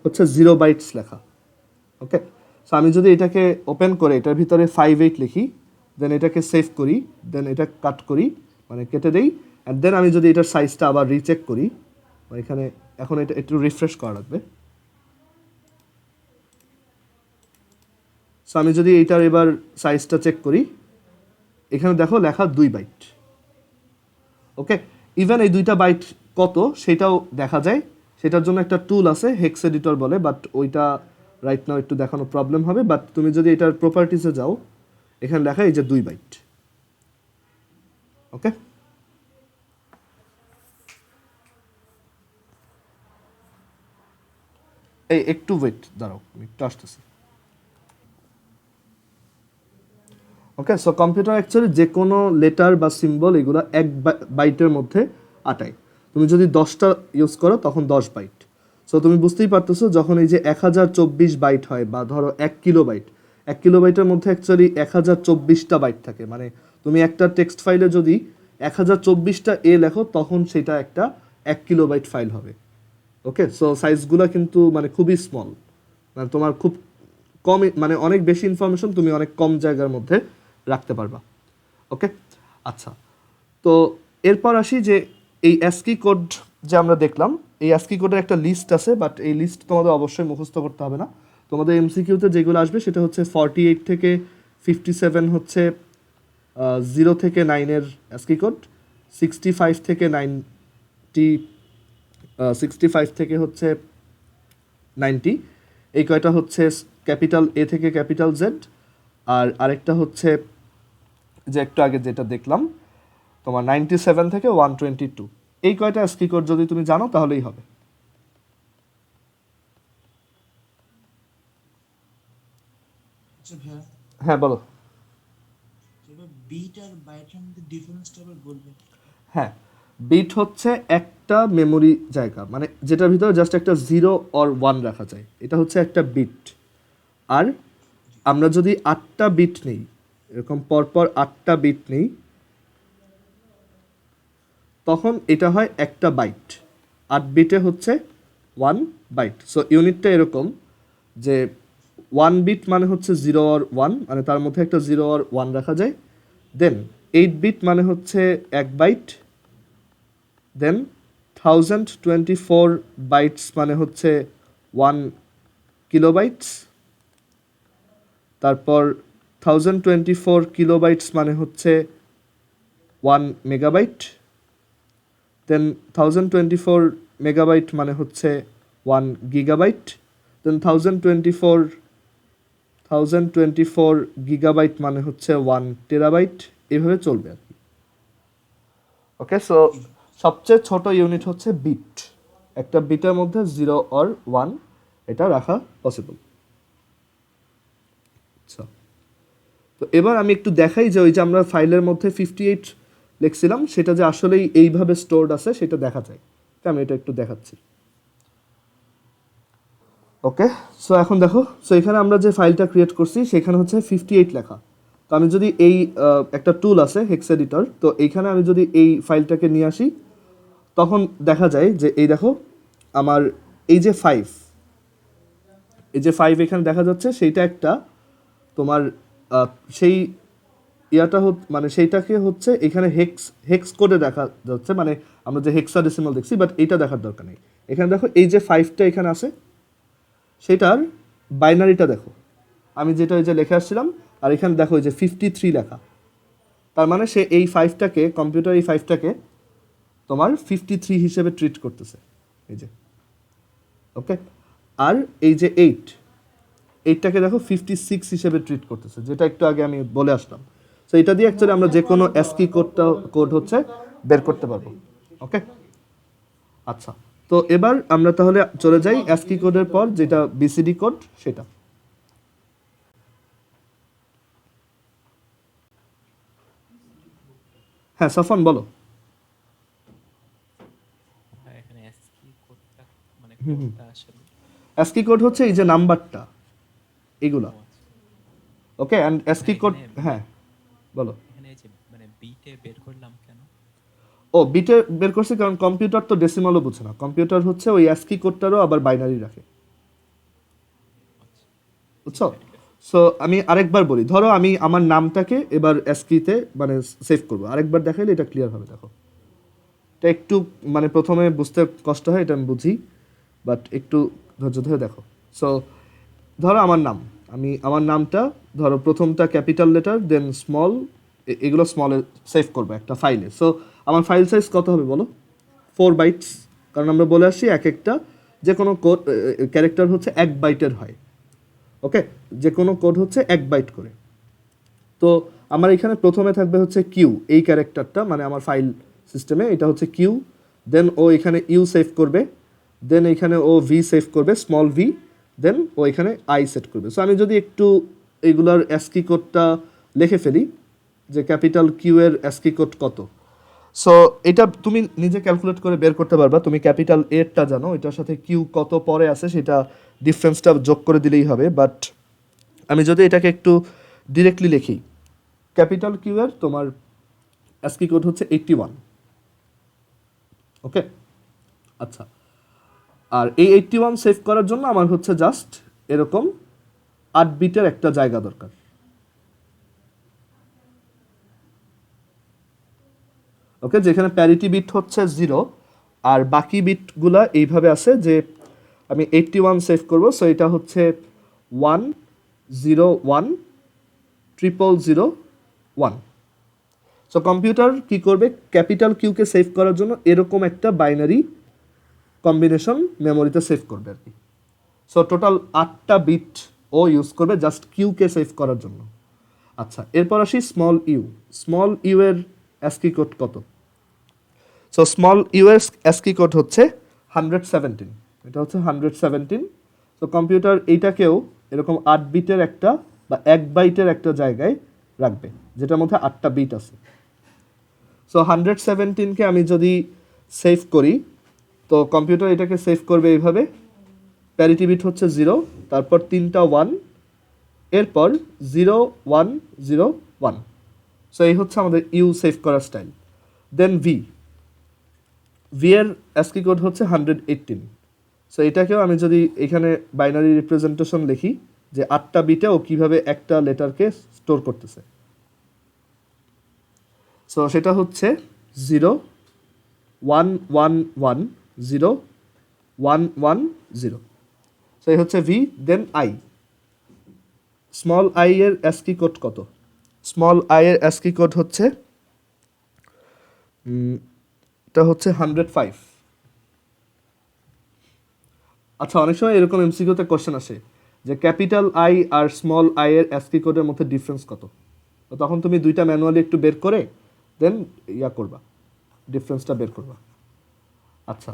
হচ্ছে 0 বাইটস লেখা। ওকে, সো আমি যদি এটাকে ওপেন করে এটার ভিতরে 58 লিখি, দেন এটাকে সেভ করি, দেন এটা কাট করি, মানে কেটে দেই, অ্যান্ড দেন আমি যদি এটার সাইজটা আবার রিচেক করি, এখানে এখন এটা একটু রিফ্রেশ করা লাগবে। সো আমি যদি এইটার এবার সাইজটা চেক করি, এখানে দেখো লেখা 2 বাইট। ওকে, ইভেন এই 2টা বাইট কত সেটাও দেখা যায়। সেটার জন্য একটা টুল আছে, হেক্স এডিটর বলে, বাট ওইটা রাইট নাও একটু দেখানো প্রবলেম হবে। বাট তুমি যদি এটার প্রপার্টিসে যাও, এখানে লেখা এই যে 2 বাইট। ওকে, এই একটু ওয়েট, দাঁড়াও আমি একটু আসতেছি। ওকে, সো কম্পিউটার অ্যাকচুয়ালি যে কোনো লেটার বা সিম্বল এগুলো 1 বাইটের মধ্যে আটায়। তুমি যদি 10টা ইউজ করো তখন 10 বাইট। সো তুমি বুঝতেই পারতেছো, যখন এই যে 1024 বাইট হয়, বা ধরো 1 কিলোবাইট, 1 কিলোবাইটের মধ্যে অ্যাকচুয়ালি 1024টা বাইট থাকে। মানে তুমি একটা টেক্সট ফাইলে যদি 1024টা লেখো, তখন সেটা একটা 1 কিলোবাইট ফাইল হবে। ওকে, সো সাইজগুলো কিন্তু মানে খুবই স্মল, মানে তোমার খুব কম, মানে অনেক বেশি ইনফরমেশন তুমি অনেক কম জায়গার মধ্যে রাখতে পারবা। ওকে, আচ্ছা, তো এরপর আসি যে এই অ্যাসকি কোড যে আমরা দেখলাম, এই অ্যাসকি কোডের একটা লিস্ট আছে, বাট এই লিস্ট তোমাদের অবশ্যই মুখস্থ করতে হবে না। তোমাদের এমসিকিউতে যেগুলো আসবে সেটা হচ্ছে 48 থেকে 57 হচ্ছে 0 থেকে 9-এর অ্যাসকি কোড, 65 থেকে 90, 65 থেকে হচ্ছে 90, এই কয়টা হচ্ছে ক্যাপিটাল এ থেকে ক্যাপিটাল জেড। আর আরেকটা হচ্ছে যে একটু আগে যেটা দেখলাম তোমার 97 থেকে 122। এই কয়টা অ্যাসকি কোড যদি তুমি জানো তাহলেই হবে। আচ্ছা ভাইয়া, হ্যাঁ বলো। এবার বিট আর বাইটের মধ্যে ডিফারেন্সটা আবার বলবেন? হ্যাঁ, বিট হচ্ছে একটা মেমোরি জায়গা, মানে যেটার ভিতরে জাস্ট একটা 0 অর 1 রাখা যায়, এটা হচ্ছে একটা বিট। আর আমরা যদি 8টা বিট নেই, এরকম পরপর 8টা বিট নেই, তখন এটা হয় একটা বাইট। 8 বিটে হচ্ছে 1 বাইট। সো ইউনিটটা এরকম যে 1 বিট মানে হচ্ছে 0 আর 1, মানে তার মধ্যে একটা 0 আর 1 রাখা যায়। দেন 8 বিট মানে হচ্ছে 1 বাইট। দেন 1024 বাইটস মানে হচ্ছে 1 কিলোবাইটস। তারপর 1024 কিলোবাইটস মানে হচ্ছে 1 মেগাবাইট, দেন 1024 মেগাবাইট মানে হচ্ছে 1 গিগাবাইট, দেন 1024 গিগাবাইট মানে হচ্ছে 1 টেরাবাইট, এভাবে চলবে আর কি। ওকে, সো সবচেয়ে ছোট ইউনিট হচ্ছে বিট। একটা বিটের মধ্যে 0 অর 1 এটা রাখা পসিবল। আচ্ছা, তো এবার আমি একটু দেখাই যে ওই যে আমরা ফাইলের মধ্যে 58 লিখছিলাম সেটা যে আসলেই এইভাবে স্টোরড আছে সেটা দেখা যায়। তো আমি এটা একটু দেখাচ্ছি। ওকে, সো এখন দেখো, সো এখানে আমরা যে ফাইলটা ক্রিয়েট করছি সেখানে হচ্ছে 58 লেখা। তো আমি যদি এই একটা টুল আছে হেক্স এডিটর, তো এইখানে আমি যদি এই ফাইলটাকে নিয়ে আসি তখন দেখা যায় যে এই দেখো আমার এই যে 5, এই যে 5 এখানে দেখা যাচ্ছে সেইটা একটা তোমার সেই ইয়াটা মানে সেইটাকে হচ্ছে এখানে হেক্স কোডে দেখা যাচ্ছে, মানে আমরা যে হেক্সাডেসিমাল দেখছি, বাট এইটা দেখার দরকার নেই। এখানে দেখো এই যে 5টা এখানে আছে সেটার বাইনারিটা দেখো, আমি যেটা ওই যে লিখে আসছিলাম, আর এখানে দেখো ওই যে 53 লেখা। তার মানে সে এই 5টাকে, কম্পিউটার এই 5টাকে তোমার 53 হিসেবে ট্রিট করতেছে, এই যে। ওকে, আর এই যে 8টাকে দেখো 56 হিসেবে ট্রিট করতেছে, যেটা একটু আগে আমি বলে আসলাম। সো এটা দিয়ে অ্যাকচুয়ালি আমরা যে কোনো অ্যাসকি কোড হচ্ছে বের করতে পারবো। ওকে, আচ্ছা, তো এবার আমরা তাহলে চলে যাই অ্যাসকি কোডের পর যেটা বিসিডি কোড সেটা। হ্যাঁ সাফন বলো। এখানে ASCII কোডটা মানে কোডটা আসলে অ্যাসকি কোড হচ্ছে এই যে নাম্বারটা, এগুলা। ও আচ্ছা। ওকে, অ্যান্ড অ্যাসকি কোড, এখানে- হ্যাঁ বলো। এখানে এই যে মানে বিটে বের করলাম কেন? ও বিটে বের করছি কারণ কম্পিউটার তো ডেসিমালও বুঝে না, কম্পিউটার হচ্ছে ওই অ্যাসকি কোডটারও আবার বাইনারি রাখে, আচ্ছা, বুঝছো? সো আমি আরেকবার বলি, ধরো আমি আমার নামটাকে এবার অ্যাসকিতে মানে সেভ করবো, আরেকবার দেখাইলে এটা ক্লিয়ার হবে। দেখো এটা একটু মানে প্রথমে বুঝতে কষ্ট হয়, এটা আমি বুঝি, বাট একটু ধৈর্য ধরে দেখো। সো ধরো আমার নামটা ধরো প্রথমটা ক্যাপিটাল লেটার, দেন স্মল, এগুলো স্মলে সেভ করবো একটা ফাইলে। সো আমার ফাইল সাইজ কত হবে বলো? 4 বাইটস, কারণ আমরা বলে আসছি এক একটা যে কোনো কোড ক্যারেক্টার হচ্ছে 1 বাইটের হয়। ওকে, যে কোনো কোড হচ্ছে 1 বাইট করে। তো আমার এখানে প্রথমে থাকবে হচ্ছে কিউ, এই ক্যারেক্টারটা মানে আমার ফাইল সিস্টেমে এটা হচ্ছে কিউ, দেন ও এখানে ইউ সেভ করবে, দেন এখানে ও ভি সেভ করবে, স্মল ভি, দেন ও এখানে আই সেট করবে। সো আমি যদি একটু এইগুলার অ্যাসকি কোডটা লিখে ফেলি যে ক্যাপিটাল কিউ এর অ্যাসকি কোড কত, সো এটা তুমি নিজে ক্যালকুলেট করে বের করতে পারবা। তুমি ক্যাপিটাল এরটা জানো, এটার সাথে কিউ কত পরে আছে সেটা ডিফারেন্সটা যোগ করে দিলেই হবে। বাট আমি যদি এটাকে একটু ডিরেক্টলি লিখি, ক্যাপিটাল কিউ এর তোমার অ্যাসকি কোড হচ্ছে 81। ওকে, আচ্ছা, আর এই 81 সেভ করার জন্য আমার হচ্ছে জাস্ট এরকম 8 বিটের একটা জায়গা দরকার। ওকে, যেখানে প্যারিটি বিট হচ্ছে 0 আর বাকি বিটগুলা এইভাবে আছে যে আমি 81 সেভ করব। সো এটা হচ্ছে 1010001। সো কম্পিউটার কি করবে, ক্যাপিটাল কিউকে সেভ করার জন্য এরকম একটা বাইনারি কম্বিনেশন মেমোরিতে সেভ করবে আর কি। সো টোটাল 8টা বিট ও ইউজ করবে জাস্ট কিউকে সেভ করার জন্য। আচ্ছা, এরপর আসি স্মল ইউ। স্মল ইউ এর অ্যাসকি কোড কত? সো স্মল ইউ এর অ্যাসকি কোড হচ্ছে 117, এটা হচ্ছে 117। সো কম্পিউটার এইটাকেও এরকম 8 বিটের একটা বা 1 বাইটের একটা জায়গায় রাখবে যেটার মধ্যে 8টা বিট আছে। সো 117কে আমি যদি সেভ করি তো কম্পিউটার এটাকে সেভ করবে এইভাবে, প্যারিটি বিট হচ্ছে 0, তারপর 3টা 1, এরপর 0101। সো এই হচ্ছে আমাদের ইউ সেভ করার স্টাইল। দেন ভি এর অ্যাসকি কোড হচ্ছে 118। সো এটাকেও আমি যদি এখানে বাইনারি রিপ্রেজেন্টেশন লিখি যে 8টা বিটে ও কীভাবে একটা লেটারকে স্টোর করতেছে, সো সেটা হচ্ছে 01110110। সো এই হচ্ছে V, then I. Small I এর অ্যাস্কি কোড কত? স্মল আই এর অ্যাস্কি কোড হচ্ছে এটা হচ্ছে 105। আচ্ছা, অনেক সময় এরকম এমসিকিউতে কোশ্চেন আসে যে ক্যাপিটাল আই আর স্মল আই এর অ্যাস্কি কোডের মধ্যে ডিফারেন্স কত, তো তখন তুমি দুইটা ম্যানুয়ালি একটু বের করে দেন করবা, ডিফারেন্সটা বের করবা। আচ্ছা,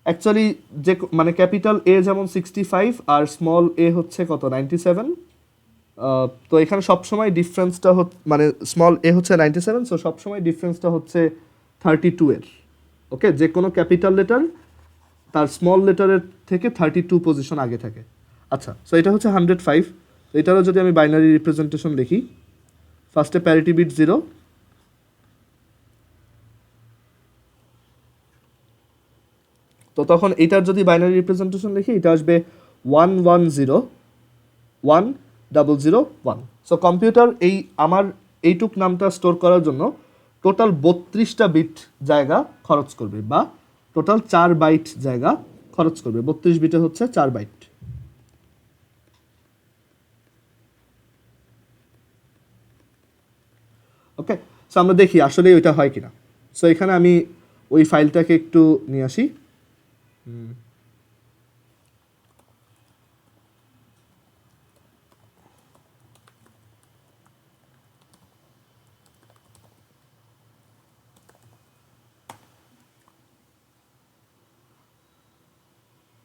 অ্যাকচুয়ালি যে মানে ক্যাপিটাল এ যেমন 65 আর স্মল এ হচ্ছে কত 97, তো এখানে সবসময় ডিফারেন্সটা মানে স্মল এ হচ্ছে 97, সো সবসময় ডিফারেন্সটা হচ্ছে 32 এর। ওকে, যে কোনো ক্যাপিটাল লেটার তার স্মল লেটারের থেকে 32 পজিশন আগে থাকে। আচ্ছা, সো এটা হচ্ছে 105। তো এটারও যদি আমি বাইনারি রিপ্রেজেন্টেশন লিখি, ফার্স্টে প্যারিটি বিট 0, তো তখন এটার যদি বাইনারি রিপ্রেজেন্টেশন লিখি এটা আসবে 1101001। সো কম্পিউটার এই আমার এইটুক নামটা স্টোর করার জন্য টোটাল 32টা বিট জায়গা খরচ করবে, বা টোটাল 4 বাইট জায়গা খরচ করবে। 32 বিটে হচ্ছে 4 বাইট। ওকে, সো আমরা দেখি আসলে ওইটা হয় কিনা। সো এখানে আমি ওই ফাইলটাকে একটু নিয়ে আসি।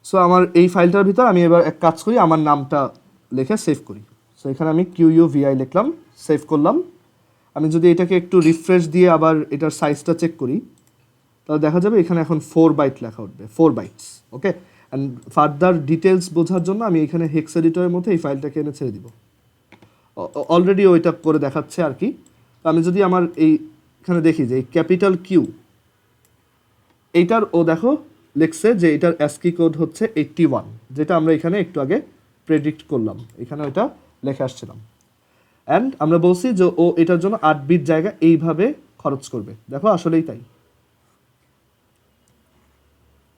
সো আমার এই ফাইলটার ভিতর আমি এবার এক কাজ করি, আমার নামটা লিখে সেভ করি। সো এখানে আমি QUVI লিখলাম, সেভ করলাম। আমি যদি এটাকে একটু রিফ্রেশ দিয়ে আবার এটার সাইজটা চেক করি, তাহলে দেখা যাবে এখানে এখন 4 বাইট লেখা উঠবে, 4 bytes. Okay, and further details বোঝার জন্য আমি এখানে হেক্স এডিটরের মধ্যে এই ফাইলটাকে এনে ছেড়ে দিব। অলরেডি ওইটা করে দেখাচ্ছে আর কি। আমি যদি আমার এখানে দেখি যে এই ক্যাপিটাল কিউ, এইটার ও দেখো লিখছে যে এটার অ্যাস্কি কোড হচ্ছে 81, যেটা আমরা এখানে একটু আগে প্রেডিক্ট করলাম, এখানে ওইটা লেখে আসছিলাম। অ্যান্ড আমরা বলছি যে ও এটার জন্য 8 বিট জায়গা এইভাবে খরচ করবে। দেখো আসলেই তাই,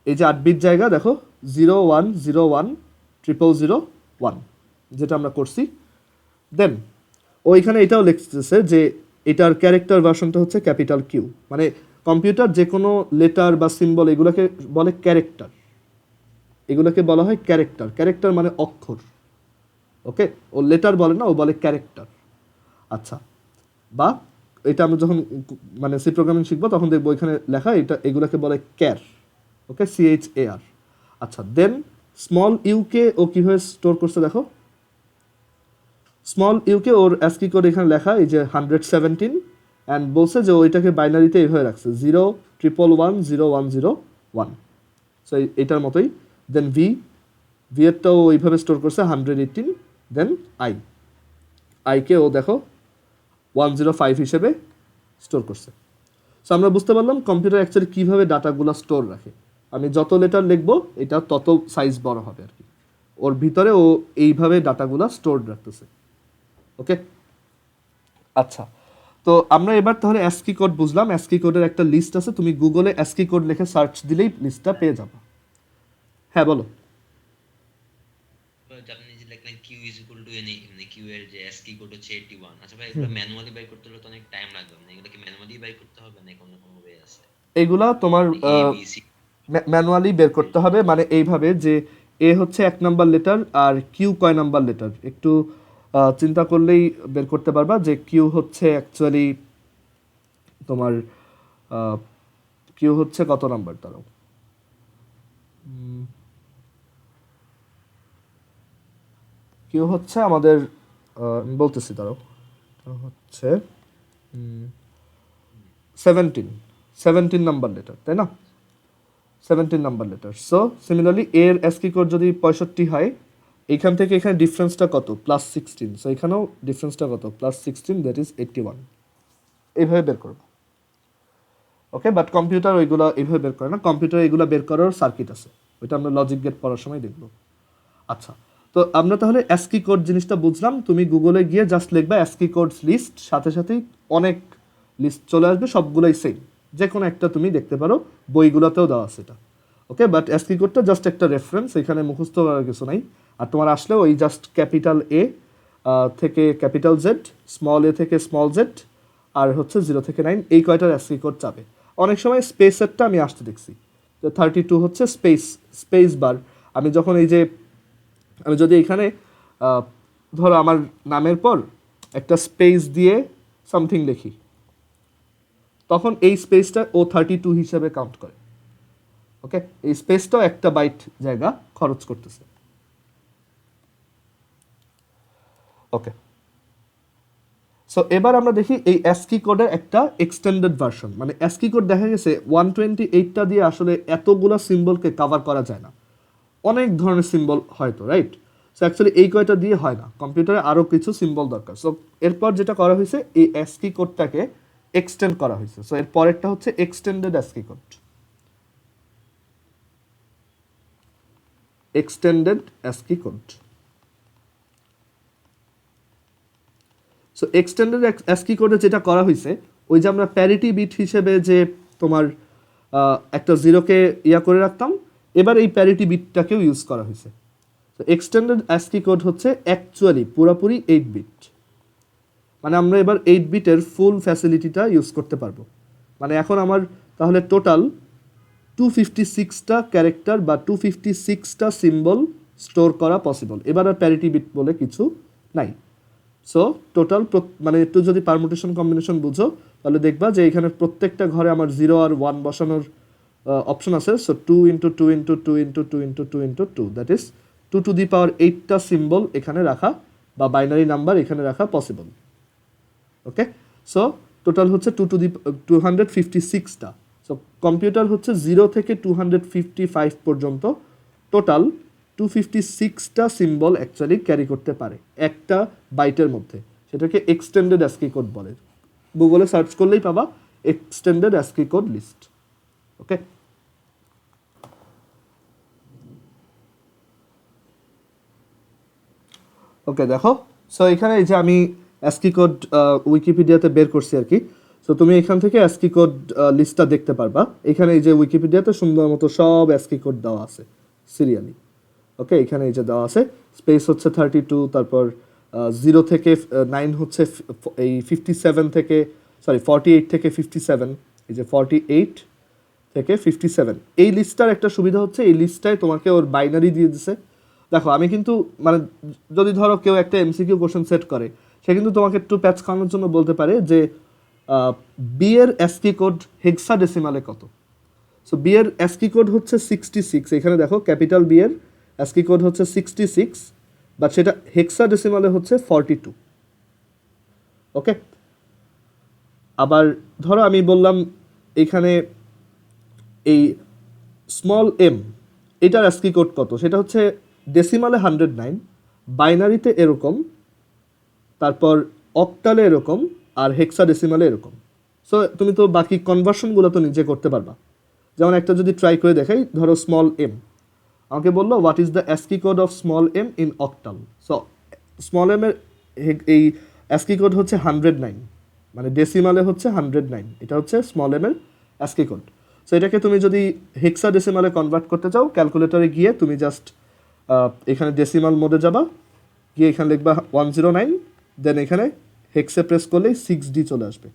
এই যে 8 বিট জায়গা দেখো 01010001 যেটা আমরা করছি। দেন ও এখানে এটাও লিখতেছে যে এটার ক্যারেক্টার ভার্সনটা হচ্ছে ক্যাপিটাল কিউ, মানে কম্পিউটার যে কোনো লেটার বা সিম্বল এগুলোকে বলে ক্যারেক্টার, এগুলোকে বলা হয় ক্যারেক্টার। ক্যারেক্টার মানে অক্ষর। ওকে, ও লেটার বলে না, ও বলে ক্যারেক্টার। আচ্ছা, বা এটা আমরা যখন মানে সি প্রোগ্রামিং শিখবো তখন দেখবো এখানে লেখা এগুলোকে বলে ক্যার। ওকে, CHAR। আচ্ছা, দেন স্মল ইউকে ও কীভাবে স্টোর করছে দেখো। স্মল ইউকে ওর অ্যাস্কি কোড এখানে লেখা এই যে 117, অ্যান্ড বলছে যে ওইটাকে বাইনারিতে এইভাবে রাখছে 0111001। সো এটার মতোই। দেন এরটাও ওইভাবে স্টোর করছে 118। দেন আইকে ও দেখো 105 হিসেবে স্টোর করছে। সো আমরা বুঝতে পারলাম কম্পিউটার অ্যাকচুয়ালি কীভাবে ডাটাগুলো স্টোর রাখে। আমি যত লেটার লিখবো এটা তত সাইজ বড় হবে আর কি, ওর ভিতরে ও এইভাবে ডাটাগুলো স্টোর রাখতেছে। ওকে, আচ্ছা, তো আমরা এবার তাহলে অ্যাস্কি কোড বুঝলাম। অ্যাস্কি কোডের একটা লিস্ট আছে, তুমি গুগলে অ্যাস্কি কোড লিখে সার্চ দিলেই লিস্টটা পেয়ে যাবে। হ্যাঁ বলো। আপনি যে লিখলেন Q is equal to any, মানে কিউ এর যে অ্যাস্কি কোড হচ্ছে 81। আচ্ছা ভাই, এগুলো ম্যানুয়ালি বাই করতে হলে তো অনেক টাইম লাগবে, মানে এগুলো কি ম্যানুয়ালি বাই করতে হবে না কোনো কোনো ওয়ে আছে? এগুলা তোমার ম্যানুয়ালি বের করতে হবে, মানে এইভাবে যে এ হচ্ছে 1 নাম্বার লেটার আর কিউ কয় নাম্বার লেটার, একটু চিন্তা করলেই বের করতে পারবা যে কিউ হচ্ছে অ্যাকচুয়ালি তোমার কিউ হচ্ছে কত নাম্বার, দাঁড়াও কিউ হচ্ছে আমাদের আমি বলতেছি, দাঁড়াও হচ্ছে 17 নাম্বার লেটার, তাই না? 17 নাম্বার লেটার। সো সিমিলারলি এর অ্যাস্কি কোড যদি 65 হয়, এইখান থেকে এখানে ডিফারেন্সটা কত, +16। সো এখানেও ডিফারেন্সটা কত, +16, দ্যাট ইজ 81। এইভাবে বের করবো। ওকে, বাট কম্পিউটার ওইগুলো এইভাবে বের করে না, কম্পিউটার এগুলো বের করার সার্কিট আছে, ওইটা আমরা লজিক গেট পড়ার সময় দেখবো। আচ্ছা, তো আমরা তাহলে অ্যাস্কি কোড জিনিসটা বুঝলাম। তুমি গুগলে গিয়ে জাস্ট লিখবা অ্যাস্কি কোডস লিস্ট, সাথে সাথেই অনেক লিস্ট চলে আসবে, সবগুলোই সেম, যে কোনো একটা তুমি দেখতে পারো, বইগুলোতেও দেওয়া আছে এটা। ওকে, বাট অ্যাস্কি কোডটা জাস্ট একটা রেফারেন্স, এখানে মুখস্থ করার কিছু নাই। আর তোমার আসলেও ওই জাস্ট ক্যাপিটাল এ থেকে ক্যাপিটাল জেড, স্মল এ থেকে স্মল জেড, আর হচ্ছে 0 থেকে 9, এই কয়টার অ্যাসকি কোড চাবে। অনেক সময় স্পেসেরটা আমি আসতে দেখছি, তো 32 হচ্ছে স্পেস বার। আমি যখন আমি যদি এখানে ধরো আমার নামের পর একটা স্পেস দিয়ে সামথিং লিখি, তখন এই স্পেসটা ও 32 হিসেবে কাউন্ট করে। ওকে, এই স্পেসটাও একটা বাইট জায়গা খরচ করতেছে। ওকে, সো এবার আমরা দেখি এই অ্যাসকি কোডের একটা এক্সটেন্ডেড ভার্সন। মানে অ্যাসকি কোড দেখা গেছে 128টা দিয়ে আসলে এতগুলা সিম্বলকে কভার করা যায় না, অনেক ধরনের সিম্বল হয়তো, রাইট? সো অ্যাকচুয়ালি এই কয়টা দিয়ে হয় না, কম্পিউটারে আরও কিছু সিম্বল দরকার। সো এরপর যেটা করা হয়েছে, এই অ্যাসকি কোডটাকে এক্সটেন্ড করা হয়েছে। সো এর পরেরটা হচ্ছে extended ASCII code. Extended ASCII code. So extended ASCII কোডে যেটা করা হয়েছে, ওই যে আমরা প্যারিটি বিট হিসেবে যে তোমার একটা জিরোকে করে রাখতাম, এবার এই প্যারিটি বিটটাকেও ইউজ করা হয়েছে। তো এক্সটেন্ডেড অ্যাসকি কোড হচ্ছে অ্যাকচুয়ালি পুরোপুরি 8 বিট। মানে আমরা এবার 8 বিটের ফুল ফ্যাসিলিটিটা ইউজ করতে পারবো। মানে এখন আমার তাহলে টোটাল 256টা ক্যারেক্টার বা 256টা সিম্বল স্টোর করা পসিবল। এবার আর প্যারিটি বিট বলে কিছু নাই। সো টোটাল মানে একটু যদি পারমুটেশন কম্বিনেশন বুঝো, তাহলে দেখবা যে এখানে প্রত্যেকটা ঘরে আমার 0 আর 1 বসানোর অপশন আছে। So 2 into 2 into 2 into 2 into 2 into 2, that is 2 to the power 8টা সিম্বল এখানে রাখা বা বাইনারি নাম্বার এখানে রাখা পসিবল। ওকে, সো টোটাল হচ্ছে 2 টু দি 256টা। সো কম্পিউটার হচ্ছে 0 থেকে 255 পর্যন্ত টোটাল 256টা সিম্বল অ্যাকচুয়ালি ক্যারি করতে পারে একটা বাইটের মধ্যে। সেটাকে এক্সটেন্ডেড অ্যাসকি কোড বলে। গুগলে সার্চ করলেই পাবা এক্সটেন্ডেড অ্যাসকি কোড লিস্ট। ওকে, ওকে দেখো, সো এখানে এই যে আমি অ্যাসকি কোড উইকিপিডিয়াতে বের করছি আর কি। সো তুমি এখান থেকে অ্যাসকি কোড লিস্টটা দেখতে পারবা। এখানে এই যে উইকিপিডিয়াতে সুন্দর মতো সব অ্যাসকি কোড দেওয়া আছে সিরিয়ালি। ওকে, এখানে এই যে দেওয়া আছে, স্পেস হচ্ছে 32, তারপর 0 থেকে 9 হচ্ছে এই 57 থেকে 48 থেকে 57, এই যে 48 থেকে 57। এই লিস্টটার একটা সুবিধা হচ্ছে এই লিস্টটায় তোমাকে ওর বাইনারি দিয়ে দিছে। দেখো আমি কিন্তু মানে যদি ধরো কেউ একটা এমসিকিউ কোশ্চেন সেট করে, সে কিন্তু তোমাকে একটু প্যাচ খাওয়ানোর জন্য বলতে পারে যে বি এর অ্যাসকি কোড হেক্সাডেসিমালে কত। সো বি এর অ্যাসকি কোড হচ্ছে 66। এখানে দেখো ক্যাপিটাল বি এর অ্যাসকি কোড হচ্ছে 66, বাট সেটা হেক্সাডেসিমালে হচ্ছে 42। ওকে, আবার ধরো আমি বললাম এখানে এই স্মল এম, এটার অ্যাসকি কোড কত, সেটা হচ্ছে ডেসিমালে 109, বাইনারিতে এরকম, তারপর অক্টালে এরকম, আর হেক্সাডেসিমালে এরকম। সো তুমি তো বাকি কনভার্সনগুলো তো নিজে করতে পারবা। যেমন একটা যদি ট্রাই করে দেখাই, ধরো স্মল এম, আমাকে বললো what is the ASCII code of small M in octal. So small M এর এই অ্যাসকি কোড হচ্ছে 109, মানে ডেসিমালে হচ্ছে 109। এটা হচ্ছে স্মল এম এর অ্যাসকি কোড। সো এটাকে তুমি যদি হেক্সাডেসিমালে কনভার্ট করতে চাও, ক্যালকুলেটরে গিয়ে তুমি জাস্ট এখানে ডেসিমাল মোডে যাবা, গিয়ে এখানে লিখবা 109, দেন এখানে হেক্সে প্রেস করলেই 6D চলে আসবে।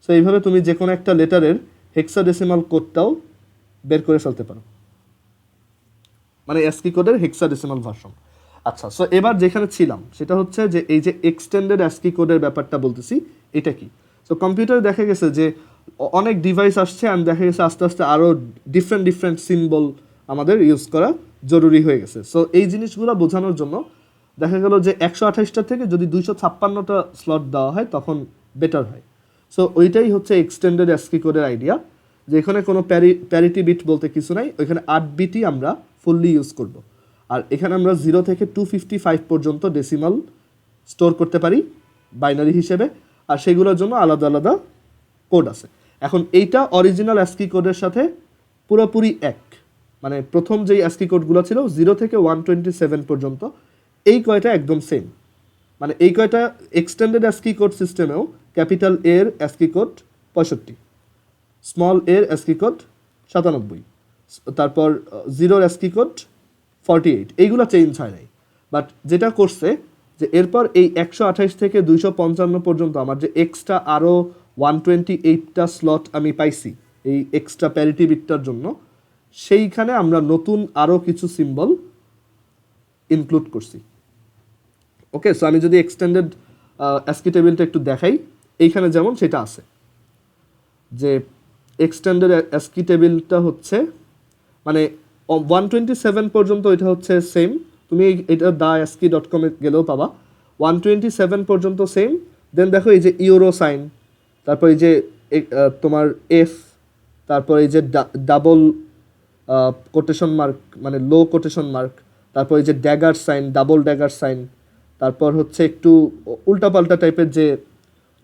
সো এইভাবে তুমি যে কোনো একটা লেটারের হেক্সাডেসিমাল কোডটাও বের করে ফেলতে পারো, মানে অ্যাসকি কোডের হেক্সাডেসিমাল ভার্সন। আচ্ছা, সো এবার যেখানে ছিলাম সেটা হচ্ছে যে এই যে এক্সটেন্ডেড অ্যাসকি কোডের ব্যাপারটা বলতেছি, এটা কি। সো কম্পিউটারে দেখা গেছে যে অনেক ডিভাইস আসছে, আর দেখা গেছে আস্তে আস্তে আরও ডিফারেন্ট সিম্বল আমাদের ইউজ করা জরুরি হয়ে গেছে। সো এই জিনিসগুলো বোঝানোর জন্য দেখা গেল যে 128টা থেকে যদি 256টা স্লট দেওয়া হয় তখন বেটার হয়। সো ওইটাই হচ্ছে এক্সটেন্ডেড অ্যাসকি কোডের আইডিয়া, যে এখানে কোনো প্যারিটি বিট বলতে কিছু নাই, ওইখানে 8 বিটই আমরা ফুললি ইউজ করব। আর এখানে আমরা 0 থেকে 255 পর্যন্ত ডেসিমাল স্টোর করতে পারি বাইনারি হিসেবে, আর সেগুলোর জন্য আলাদা আলাদা কোড আছে। এখন এইটা অরিজিনাল অ্যাসকি কোডের সাথে পুরোপুরি এক, মানে প্রথম যেই অ্যাসকি কোডগুলো ছিল 0 থেকে 127 পর্যন্ত, এই কয়টা একদম সেম। মানে এই কয়টা এক্সটেন্ডেড অ্যাসকি কোড সিস্টেমেও ক্যাপিটাল এর অ্যাসকি কোড 65, স্মল এর অ্যাসকি কোড 97, তারপর 0 অ্যাসকি কোড 48, এইগুলো চেঞ্জ হয় নাই। বাট যেটা করছে যে এরপর এই 128 থেকে 255 পর্যন্ত আমার যে এক্সট্রা আরও 128টা স্লট আমি পাইছি এই এক্সট্রা প্যারিটি বিটটার জন্য, সেইখানে আমরা নতুন আরও কিছু সিম্বল ইনক্লুড করছি। ওকে, সো আমি যদি এক্সটেন্ডেড অ্যাস্কি টেবিলটা একটু দেখাই, এইখানে যেমন সেটা আছে যে এক্সটেন্ডেড অ্যাস্কি টেবিলটা হচ্ছে মানে 127 পর্যন্ত এটা হচ্ছে সেম, তুমি এটা theascii.com এ গেলেও পাবা। 127 পর্যন্ত সেম। দেন দেখো এই যে ইউরো সাইন, তারপর এই যে তোমার এফ, তারপর এই যে ডাবল কোটেশন মার্ক মানে লো কোটেশন মার্ক, তারপর এই যে dagger sign, double dagger sign, তারপর হচ্ছে একটু উল্টাপাল্টা টাইপের যে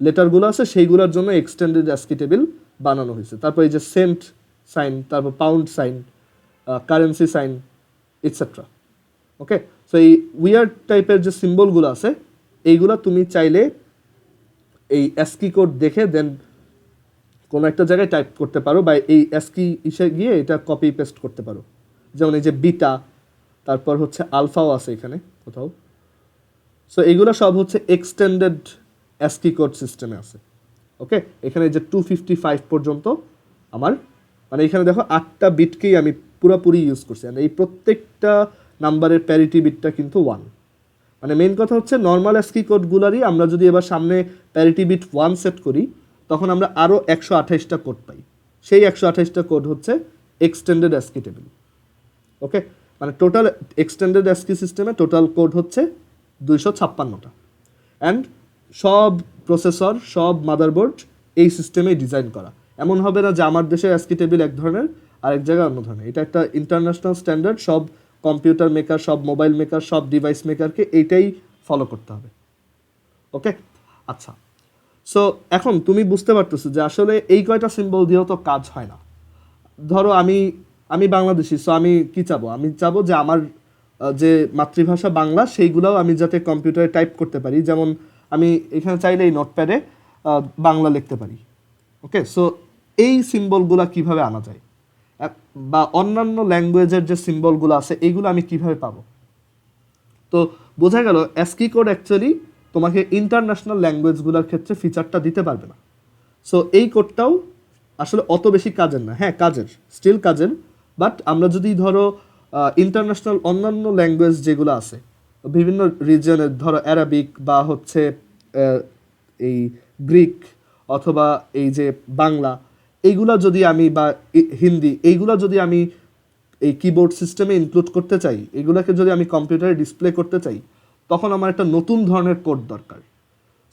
লেটারগুলো আছে সেইগুলোর জন্য এক্সটেন্ডেড অ্যাস্কি টেবিল বানানো হয়েছে। তারপর এই যে সেন্ট সাইন, তারপর pound sign, currency sign etcetera. Okay, so এই উইয়ার্ড টাইপের যে সিম্বলগুলো আছে এইগুলো তুমি চাইলে এই অ্যাস্কি কোড দেখে দেন কোনো একটা জায়গায় টাইপ করতে পারো, বা এই অ্যাস্কি ইসে গিয়ে এটা কপি পেস্ট করতে পারো। যেমন এই যে বিটা, তারপর হচ্ছে আলফাও আছে এখানে কোথাও। সো এইগুলো সব হচ্ছে এক্সটেন্ডেড অ্যাস্কি কোড সিস্টেমে আছে। ওকে, এখানে যে 255 পর্যন্ত আমার মানে এখানে দেখো 8টা বিটকেই আমি পুরোপুরি ইউজ করছি, আর এই প্রত্যেকটা নাম্বারের প্যারিটি বিটটা কিন্তু 1। মানে মেইন কথা হচ্ছে নর্মাল অ্যাস্কি কোডগুলারই আমরা যদি এবার সামনে প্যারিটি বিট 1 সেট করি তখন আমরা আরও 128টা কোড পাই। সেই 128টা কোড হচ্ছে এক্সটেন্ডেড অ্যাস্কি টেবিল। ওকে, মানে টোটাল এক্সটেন্ডেড অ্যাস্কি সিস্টেমে টোটাল কোড হচ্ছে 256টা। অ্যান্ড সব প্রসেসর, সব মাদারবোর্ড এই সিস্টেমেই ডিজাইন করা। এমন হবে না যে আমার দেশে অ্যাস্কি টেবিল এক ধরনের আরেক জায়গায় অন্য ধরনের। এটা একটা ইন্টারন্যাশনাল স্ট্যান্ডার্ড, সব কম্পিউটার মেকার, সব মোবাইল মেকার, সব ডিভাইস মেকারকে এইটাই ফলো করতে হবে। ওকে, আচ্ছা, সো এখন তুমি বুঝতে পারতেছো যে আসলে এই কয়টা সিম্বল দিয়েও তো কাজ হয় না। ধরো আমি বাংলাদেশি, সো আমি কি চাবো? আমি চাবো যে আমার যে মাতৃভাষা বাংলা সেইগুলোও আমি যাতে কম্পিউটারে টাইপ করতে পারি। যেমন আমি এখানে চাইলে এই নোটপ্যাডে বাংলা লিখতে পারি। ওকে, সো এই সিম্বলগুলো কিভাবে আনা যায়, বা অন্যান্য ল্যাঙ্গুয়েজের যে সিম্বলগুলো আছে এইগুলো আমি কিভাবে পাবো? তো বোঝা গেল অ্যাস্কি কোড অ্যাকচুয়ালি তোমাকে ইন্টারন্যাশনাল ল্যাঙ্গুয়েজগুলোর ক্ষেত্রে ফিচারটা দিতে পারবে না। সো এই কোডটাও আসলে অত বেশি কাজের না। হ্যাঁ, কাজের, স্টিল কাজের, বাট আমরা যদি ধরো ইন্টারন্যাশনাল অন্যান্য ল্যাঙ্গুয়েজ যেগুলো আছে বিভিন্ন রিজনের, ধরো অ্যারাবিক বা হচ্ছে এই গ্রিক অথবা এই যে বাংলা, এইগুলা যদি আমি বা হিন্দি, এইগুলা যদি আমি এই কিবোর্ড সিস্টেমে ইনক্লুড করতে চাই, এগুলোকে যদি আমি কম্পিউটারে ডিসপ্লে করতে চাই, তখন আমার একটা নতুন ধরনের কোড দরকার।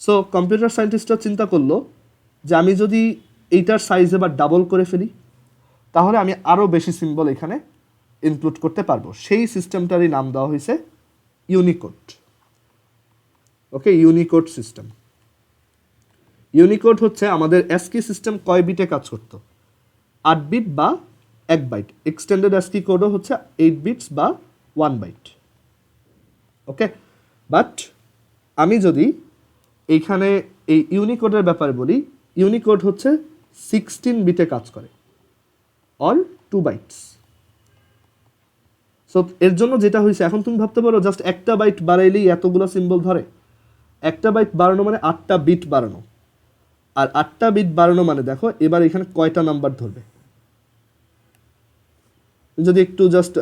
সো কম্পিউটার সায়েন্টিস্টরা চিন্তা করলো যে আমি যদি এইটার সাইজ এবার ডাবল করে ফেলি তাহলে আমি আরও বেশি সিম্বল এখানে ইনক্লুড করতে পারবো। সেই সিস্টেমটারই নাম দেওয়া হয়েছে ইউনিকোড। ওকে, ইউনিকোড সিস্টেম। ইউনিকোড হচ্ছে আমাদের অ্যাস্কি সিস্টেম কয় বিটে কাজ করতো? 8 বিট বা 1 বাইট। এক্সটেন্ডেড অ্যাস্কি কোডও হচ্ছে 8 বিটস বা 1 বাইট। ওকে, বাট আমি যদি এইখানে এই ইউনিকোডের ব্যাপারে বলি, ইউনিকোড হচ্ছে 16 বিটে কাজ করে, অর 2 বাইটস। সো এর জন্য যেটা হয়েছে, এখন তুমি ভাবতে পারো জাস্ট একটা বাইট বাড়াইলেই এতগুলো সিম্বল ধরে। একটা বাইট বাড়ানো মানে 8টা বিট বাড়ানো, আর 8টা বিট বাড়ানো মানে দেখো এবার এখানে কয়টা নাম্বার ধরবে। যদি একটু জাস্ট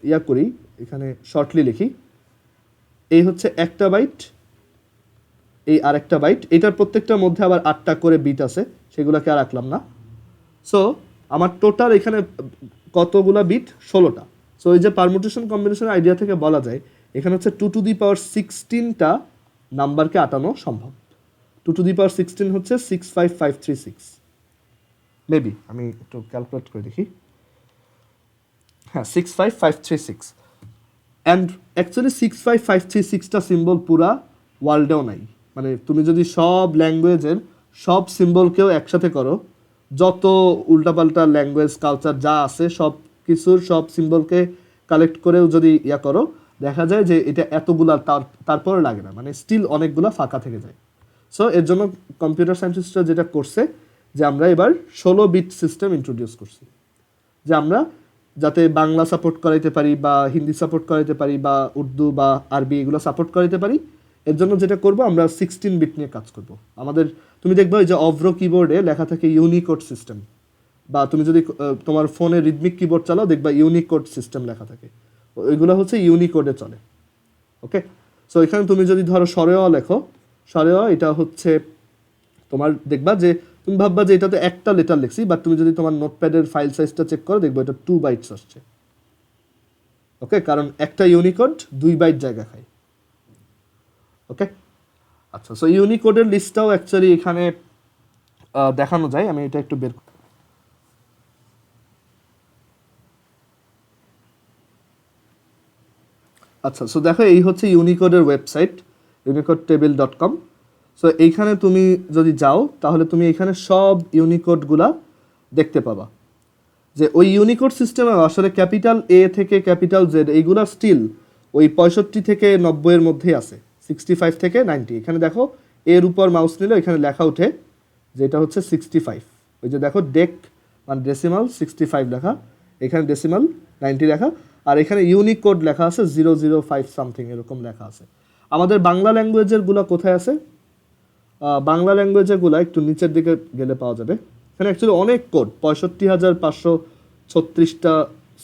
ইয়া করি, এখানে শর্টলি লিখি, এই হচ্ছে একটা বাইট, এই আরেকটা বাইট, এটার প্রত্যেকটার মধ্যে আবার 8টা করে বিট আছে, সেগুলোকে আর রাখলাম না। সো আমার টোটাল এখানে কতগুলা বিট? 16টা। সো এই যে পারমুটেশন কম্বিনেশন আইডিয়া থেকে বলা যায় এখানে হচ্ছে 2 টু দি পাওয়ার 16টা নাম্বারকে আটানো সম্ভব। 2 টু দি পাওয়ার 16 হচ্ছে 65536। মেবি আমি একটু ক্যালকুলেট করে দেখি। হ্যাঁ, 65536। অ্যান্ড অ্যাকচুয়ালি 65536টা সিম্বল পুরা ওয়ার্ল্ডেও নাই। মানে তুমি যদি সব ল্যাঙ্গুয়েজের সব সিম্বলকেও একসাথে করো, যত উল্টাপাল্টা ল্যাঙ্গুয়েজ কালচার যা আছে সব কিছুর সব সিম্বলকে কালেক্ট করেও যদি ইয়া করো, দেখা যায় যে এটা এতগুলা তারপরে লাগে না, মানে স্টিল অনেকগুলা ফাঁকা থেকে যায়। সো এর জন্য কম্পিউটার সায়েন্টিস্টরা যেটা করছে যে আমরা এবার 16 বিট সিস্টেম ইন্ট্রোডিউস করছি, যে আমরা যাতে বাংলা সাপোর্ট করাইতে পারি বা হিন্দি সাপোর্ট করাইতে পারি বা উর্দু বা আরবি এগুলো সাপোর্ট করাইতে পারি, এর জন্য যেটা করব আমরা 16 বিট নিয়ে কাজ করব। আমাদের তুমি দেখবে ওই যে অভ্র কিবোর্ডে লেখা থাকে ইউনিকোড সিস্টেম, বা তুমি যদি তোমার ফোনে রিদমিক কিবোর্ড চালাও দেখবা ইউনিকোড সিস্টেম লেখা থাকে, ওইগুলো হচ্ছে ইউনিকোডে চলে। ওকে, সো এখানে তুমি যদি ধরো সরেও লেখো, সরেও এটা হচ্ছে তোমার দেখবা যে তুমি ভাববা যে এটাতে একটা লেটার লিখছি, বাট তুমি যদি তোমার নোটপ্যাডের ফাইল সাইজটা চেক করো দেখবে এটা 2 বাইটস আসছে। ওকে, কারণ একটা ইউনিকোড 2 বাইট জায়গা খায়। ওকে, আচ্ছা, সো ইউনিকোডের লিস্টটাও অ্যাকচুয়ালি এখানে দেখানো যায়। আমি এটা একটু বের আচ্ছা, সো দেখো এই হচ্ছে ইউনিকোডের ওয়েবসাইট unicodetable.com। সো এইখানে তুমি যদি যাও তাহলে তুমি এখানে সব ইউনিকোডগুলা দেখতে পাবা। যে ওই ইউনিকোড সিস্টেমে আসলে ক্যাপিটাল এ থেকে ক্যাপিটাল জেড এইগুলা স্টিল ওই 65 থেকে 90 এর মধ্যেই আছে, 65 থেকে 90। এখানে দেখো এর উপর মাউস নিলে এখানে লেখা ওঠে যে এটা হচ্ছে 65। ওই যে দেখো ডেক মানে ডেসিমাল 65 লেখা, এখানে ডেসিমাল 90 লেখা, আর এখানে ইউনিকোড লেখা আছে 005 সামথিং এরকম লেখা আছে। আমাদের বাংলা ল্যাঙ্গুয়েজের গুলা কোথায় আছে? বাংলা ল্যাঙ্গুয়েজের গুলা একটু নিচের দিকে গেলে পাওয়া যাবে। এখানে অ্যাকচুয়ালি অনেক কোড, 65,536টা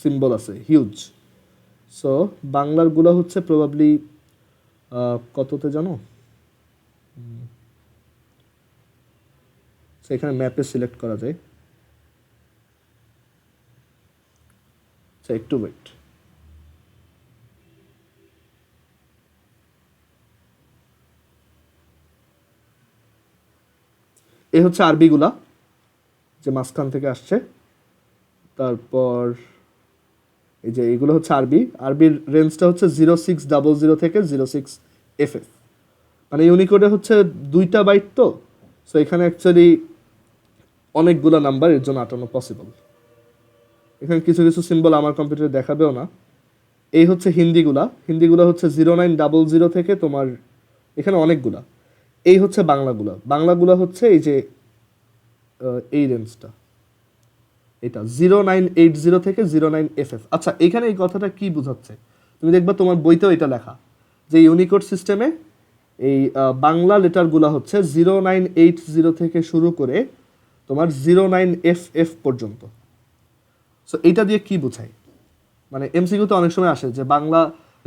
সিম্বল আছে, হিউজ। সো বাংলারগুলো হচ্ছে প্রবাবলি কততে জানো? এখানে ম্যাপে সিলেক্ট করা যায়। একটু ওয়েট। এই হচ্ছে আরবিগুলা যে মাঝখান থেকে আসছে। তারপর এই যে এইগুলো হচ্ছে আরবির রেঞ্জটা হচ্ছে 0600 থেকে 06FF, মানে ইউনিকোডে হচ্ছে 2টা বাইট তো, সো এখানে অ্যাকচুয়ালি অনেকগুলো নাম্বার, এর জন্য আটানো পসিবল। এখানে কিছু কিছু সিম্বল আমার কম্পিউটারে দেখাবেও না। এই হচ্ছে হিন্দিগুলা হচ্ছে 0900 থেকে তোমার এখানে অনেকগুলা। এই হচ্ছে বাংলাগুলা হচ্ছে এই যে এই রেঞ্জটা, এটা 0980 থেকে 09FF। আচ্ছা, এখানে এই কথাটা কি বোঝাচ্ছে তুমি দেখবা তোমার বইতেও এটা লেখা যে ইউনিকোড সিস্টেমে এই বাংলা লেটারগুলো হচ্ছে 0980 থেকে শুরু করে তোমার 09FF পর্যন্ত। সো এইটা দিয়ে কি বোঝায়, মানে এমসিকিউতে অনেক সময় আসে যে বাংলা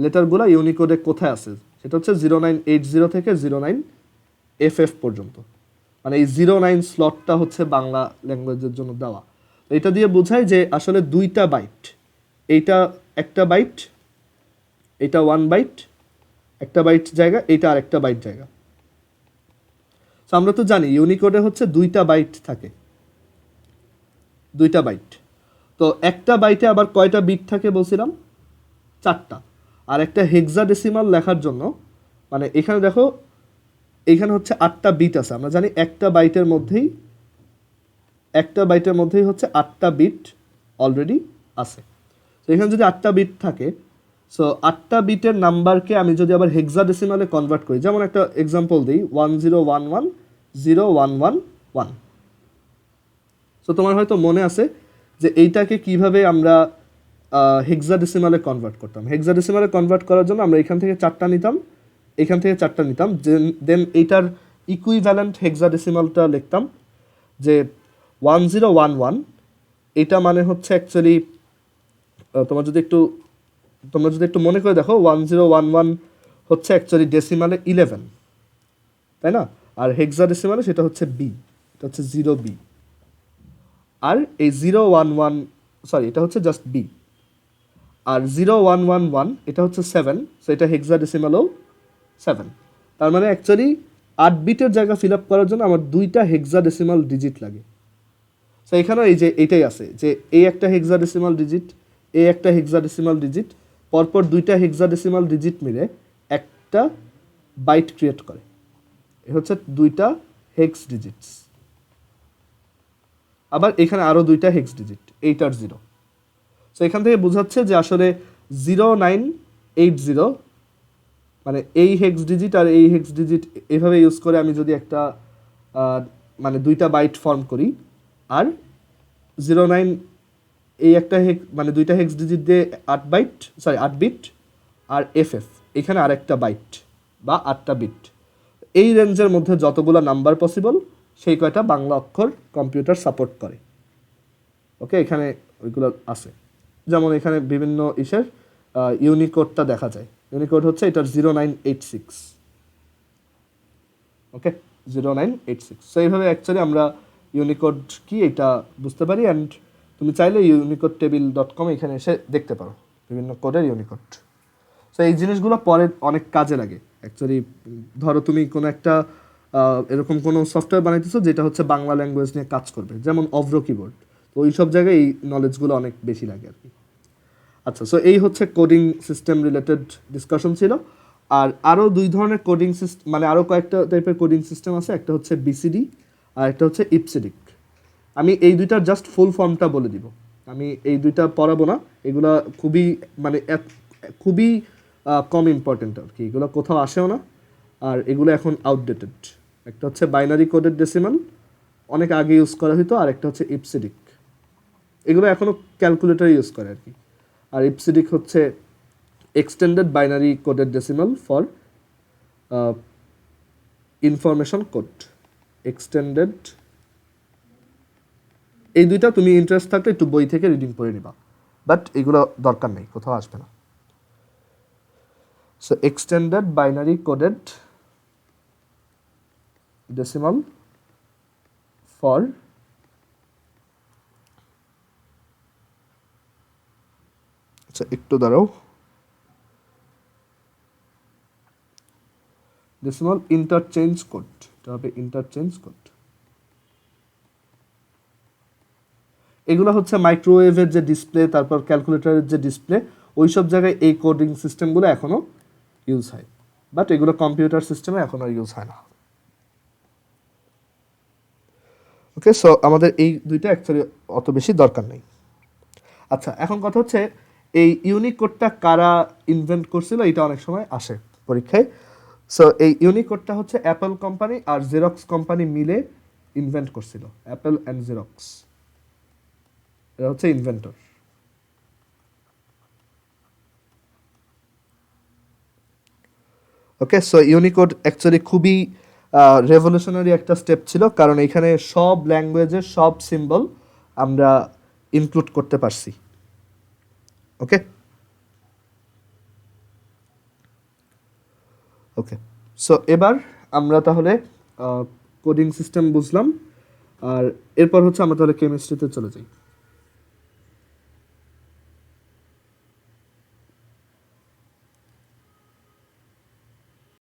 লেটারগুলো ইউনিকোডে কোথায় আছে, সেটা হচ্ছে 0980 থেকে 09FF পর্যন্ত, মানে এই 09 স্লটটা হচ্ছে বাংলা ল্যাঙ্গুয়েজের জন্য দেওয়া। এটা দিয়ে বোঝায় যে আসলে 2টা বাইট, এইটা একটা বাইট, এটা 1 বাইট, একটা বাইট জায়গা, এইটা আর একটা বাইট জায়গা। তো আমরা তো জানি ইউনিকোডে হচ্ছে 2টা বাইট থাকে, 2টা বাইট। তো একটা বাইটে আবার কয়টা বিট থাকে বলছিলাম? 4টা। আর একটা হেক্সাডেসিমাল লেখার জন্য, মানে এখানে দেখো এখানে হচ্ছে 8টা বিট আছে। আমরা জানি একটা বাইটের মধ্যেই হচ্ছে 8টা বিট অলরেডি আছে। তো এখানে যদি 8টা বিট থাকে, সো 8টা বিটের নাম্বারকে আমি যদি আবার হেক্সাডেসিমালে কনভার্ট করি, যেমন একটা এক্সাম্পল দিই 10110111। সো তোমার হয়তো মনে আছে যে এইটাকে কিভাবে আমরা হেক্সাডেসিমালে কনভার্ট করতাম। হেক্সাডেসিমালে কনভার্ট করার জন্য আমরা এখান থেকে 4টা নিতাম, এখান থেকে 4টা নিতাম, দেন এইটার ইকুইভ্যালেন্ট হেক্সাডেসিমালটা লিখতাম যে 1011। এটা মানে হচ্ছে অ্যাকচুয়ালি তোমরা যদি একটু মনে করে দেখো 1011 হচ্ছে অ্যাকচুয়ালি ডেসিমালে 11, তাই না? আর হেক্সাডেসিমালে সেটা হচ্ছে বি, এটা হচ্ছে 0B। আর এই 011 এটা হচ্ছে জাস্ট বি। আর 0111 এটা হচ্ছে 7, সো এটা হেক্সাডেসিমালও 7। তার মানে অ্যাকচুয়ালি 8 বিটের জায়গা ফিল আপ করার জন্য আমার 2টা হেক্সাডেসিমাল ডিজিট লাগে। সো এখানেও এই যে এইটাই আছে যে এই একটা হেক্সাডেসিমাল ডিজিট, এই একটা হেক্সাডেসিমাল ডিজিট, পরপর 2টা হেক্সাডেসিমাল ডিজিট মিলে একটা বাইট ক্রিয়েট করে। এ হচ্ছে 2টা হেক্স ডিজিটস। আবার এখানে আরও 2টা হেক্স ডিজিট, 8 আর 0। সো এখান থেকে বোঝাচ্ছে যে আসলে 0980 মানে এই হেক্স ডিজিট আর এই হেক্স ডিজিট এভাবে ইউজ করে আমি যদি একটা মানে 2টা বাইট ফর্ম করি, আর 09 এই একটা মানে 2টা হেক্স ডিজিট দিয়ে 8 বিট আর FF এখানে আরেকটা বাইট বা 8টা বিট, এই রেঞ্জের মধ্যে যতগুলো নাম্বার পসিবল সেই কয়টা বাংলা অক্ষর কম্পিউটার সাপোর্ট করে। ওকে, এখানে ওইগুলো আছে, যেমন এখানে বিভিন্ন ইসের ইউনিকোডটা দেখা যায়। ইউনিকোড হচ্ছে এটার 0986। ওকে, 0986। সো এইভাবে অ্যাকচুয়ালি আমরা ইউনিকোড কি এটা বুঝতে পারি। অ্যান্ড তুমি চাইলে unicodetable.com এখানে এসে দেখতে পারো বিভিন্ন কোডের ইউনিকোড। সো এই জিনিসগুলো পরে অনেক কাজে লাগে অ্যাকচুয়ালি। ধরো তুমি কোনো একটা এরকম কোনো সফটওয়্যার বানাইতেছো যেটা হচ্ছে বাংলা ল্যাঙ্গুয়েজ নিয়ে কাজ করবে, যেমন অভ্র কিবোর্ড, তো ওই সব জায়গায় এই নলেজগুলো অনেক বেশি লাগে আর কি। আচ্ছা, সো এই হচ্ছে কোডিং সিস্টেম রিলেটেড ডিসকাশন ছিল। আর আরও দুই ধরনের কোডিং সিস্টেম, মানে আরও কয়েকটা টাইপের কোডিং সিস্টেম আছে। একটা হচ্ছে বিসিডি আর একটা হচ্ছে ইপসিডিক। আমি এই দুইটার জাস্ট ফুল ফর্মটা বলে দিব, আমি এই দুইটা পড়াবো না। এগুলা খুবই মানে খুবই কম ইম্পর্টেন্ট আর কি, এগুলো কোথাও আসেও না, আর এগুলো এখন আউটডেটেড। একটা হচ্ছে বাইনারি কোডেড ডেসিমাল, অনেক আগে ইউজ করা হতো, আর একটা হচ্ছে ইপসিডিক, এগুলো এখনও ক্যালকুলেটর ইউজ করে আর কি। আর ইপসিডিক হচ্ছে extended binary coded decimal for information code, extended. এই দুইটা তুমি ইন্টারেস্ট থাকলে একটু বই থেকে রিডিং করে নিবা, বাট এগুলো দরকার নেই, কোথাও আসবে না। So extended binary coded decimal for আচ্ছা একটু দাঁড়াও, ডেসিমাল ইন্টারচেঞ্জ কোড, এটা হবে ইন্টারচেঞ্জ কোড। এগুলো হচ্ছে মাইক্রোওয়েভের যে ডিসপ্লে, তারপর ক্যালকুলেটরের যে ডিসপ্লে, ওই সব জায়গায় এই কোডিং সিস্টেমগুলো এখনও ইউজ হয়, বাট এগুলো কম্পিউটার সিস্টেমে এখন আর ইউজ হয় না। ওকে, সো আমাদের এই দুইটা অ্যাকচুয়ালি অত বেশি দরকার নেই। আচ্ছা, এখন কথা হচ্ছে এই ইউনিকোডটা কারা ইনভেন্ট করছিল, এটা অনেক সময় আসে পরীক্ষায়। সো এই ইউনিকোডটা হচ্ছে অ্যাপল কোম্পানি আর জেরক্স কোম্পানি মিলে ইনভেন্ট করছিল, অ্যাপল অ্যান্ড জেরক্স, এরা হচ্ছে ইনভেন্টর। ওকে, সো ইউনিকোড অ্যাকচুয়ালি খুবই রেভলিউশনারি একটা স্টেপ ছিল, কারণ এখানে সব ল্যাঙ্গুয়েজের সব সিম্বল আমরা ইনক্লুড করতে পারছি। ওকে ওকে, সো এবার আমরা তাহলে কোডিং সিস্টেম বুঝলাম, আর এরপর হচ্ছে আমরা তাহলে কেমিস্ট্রিতে চলে যাই।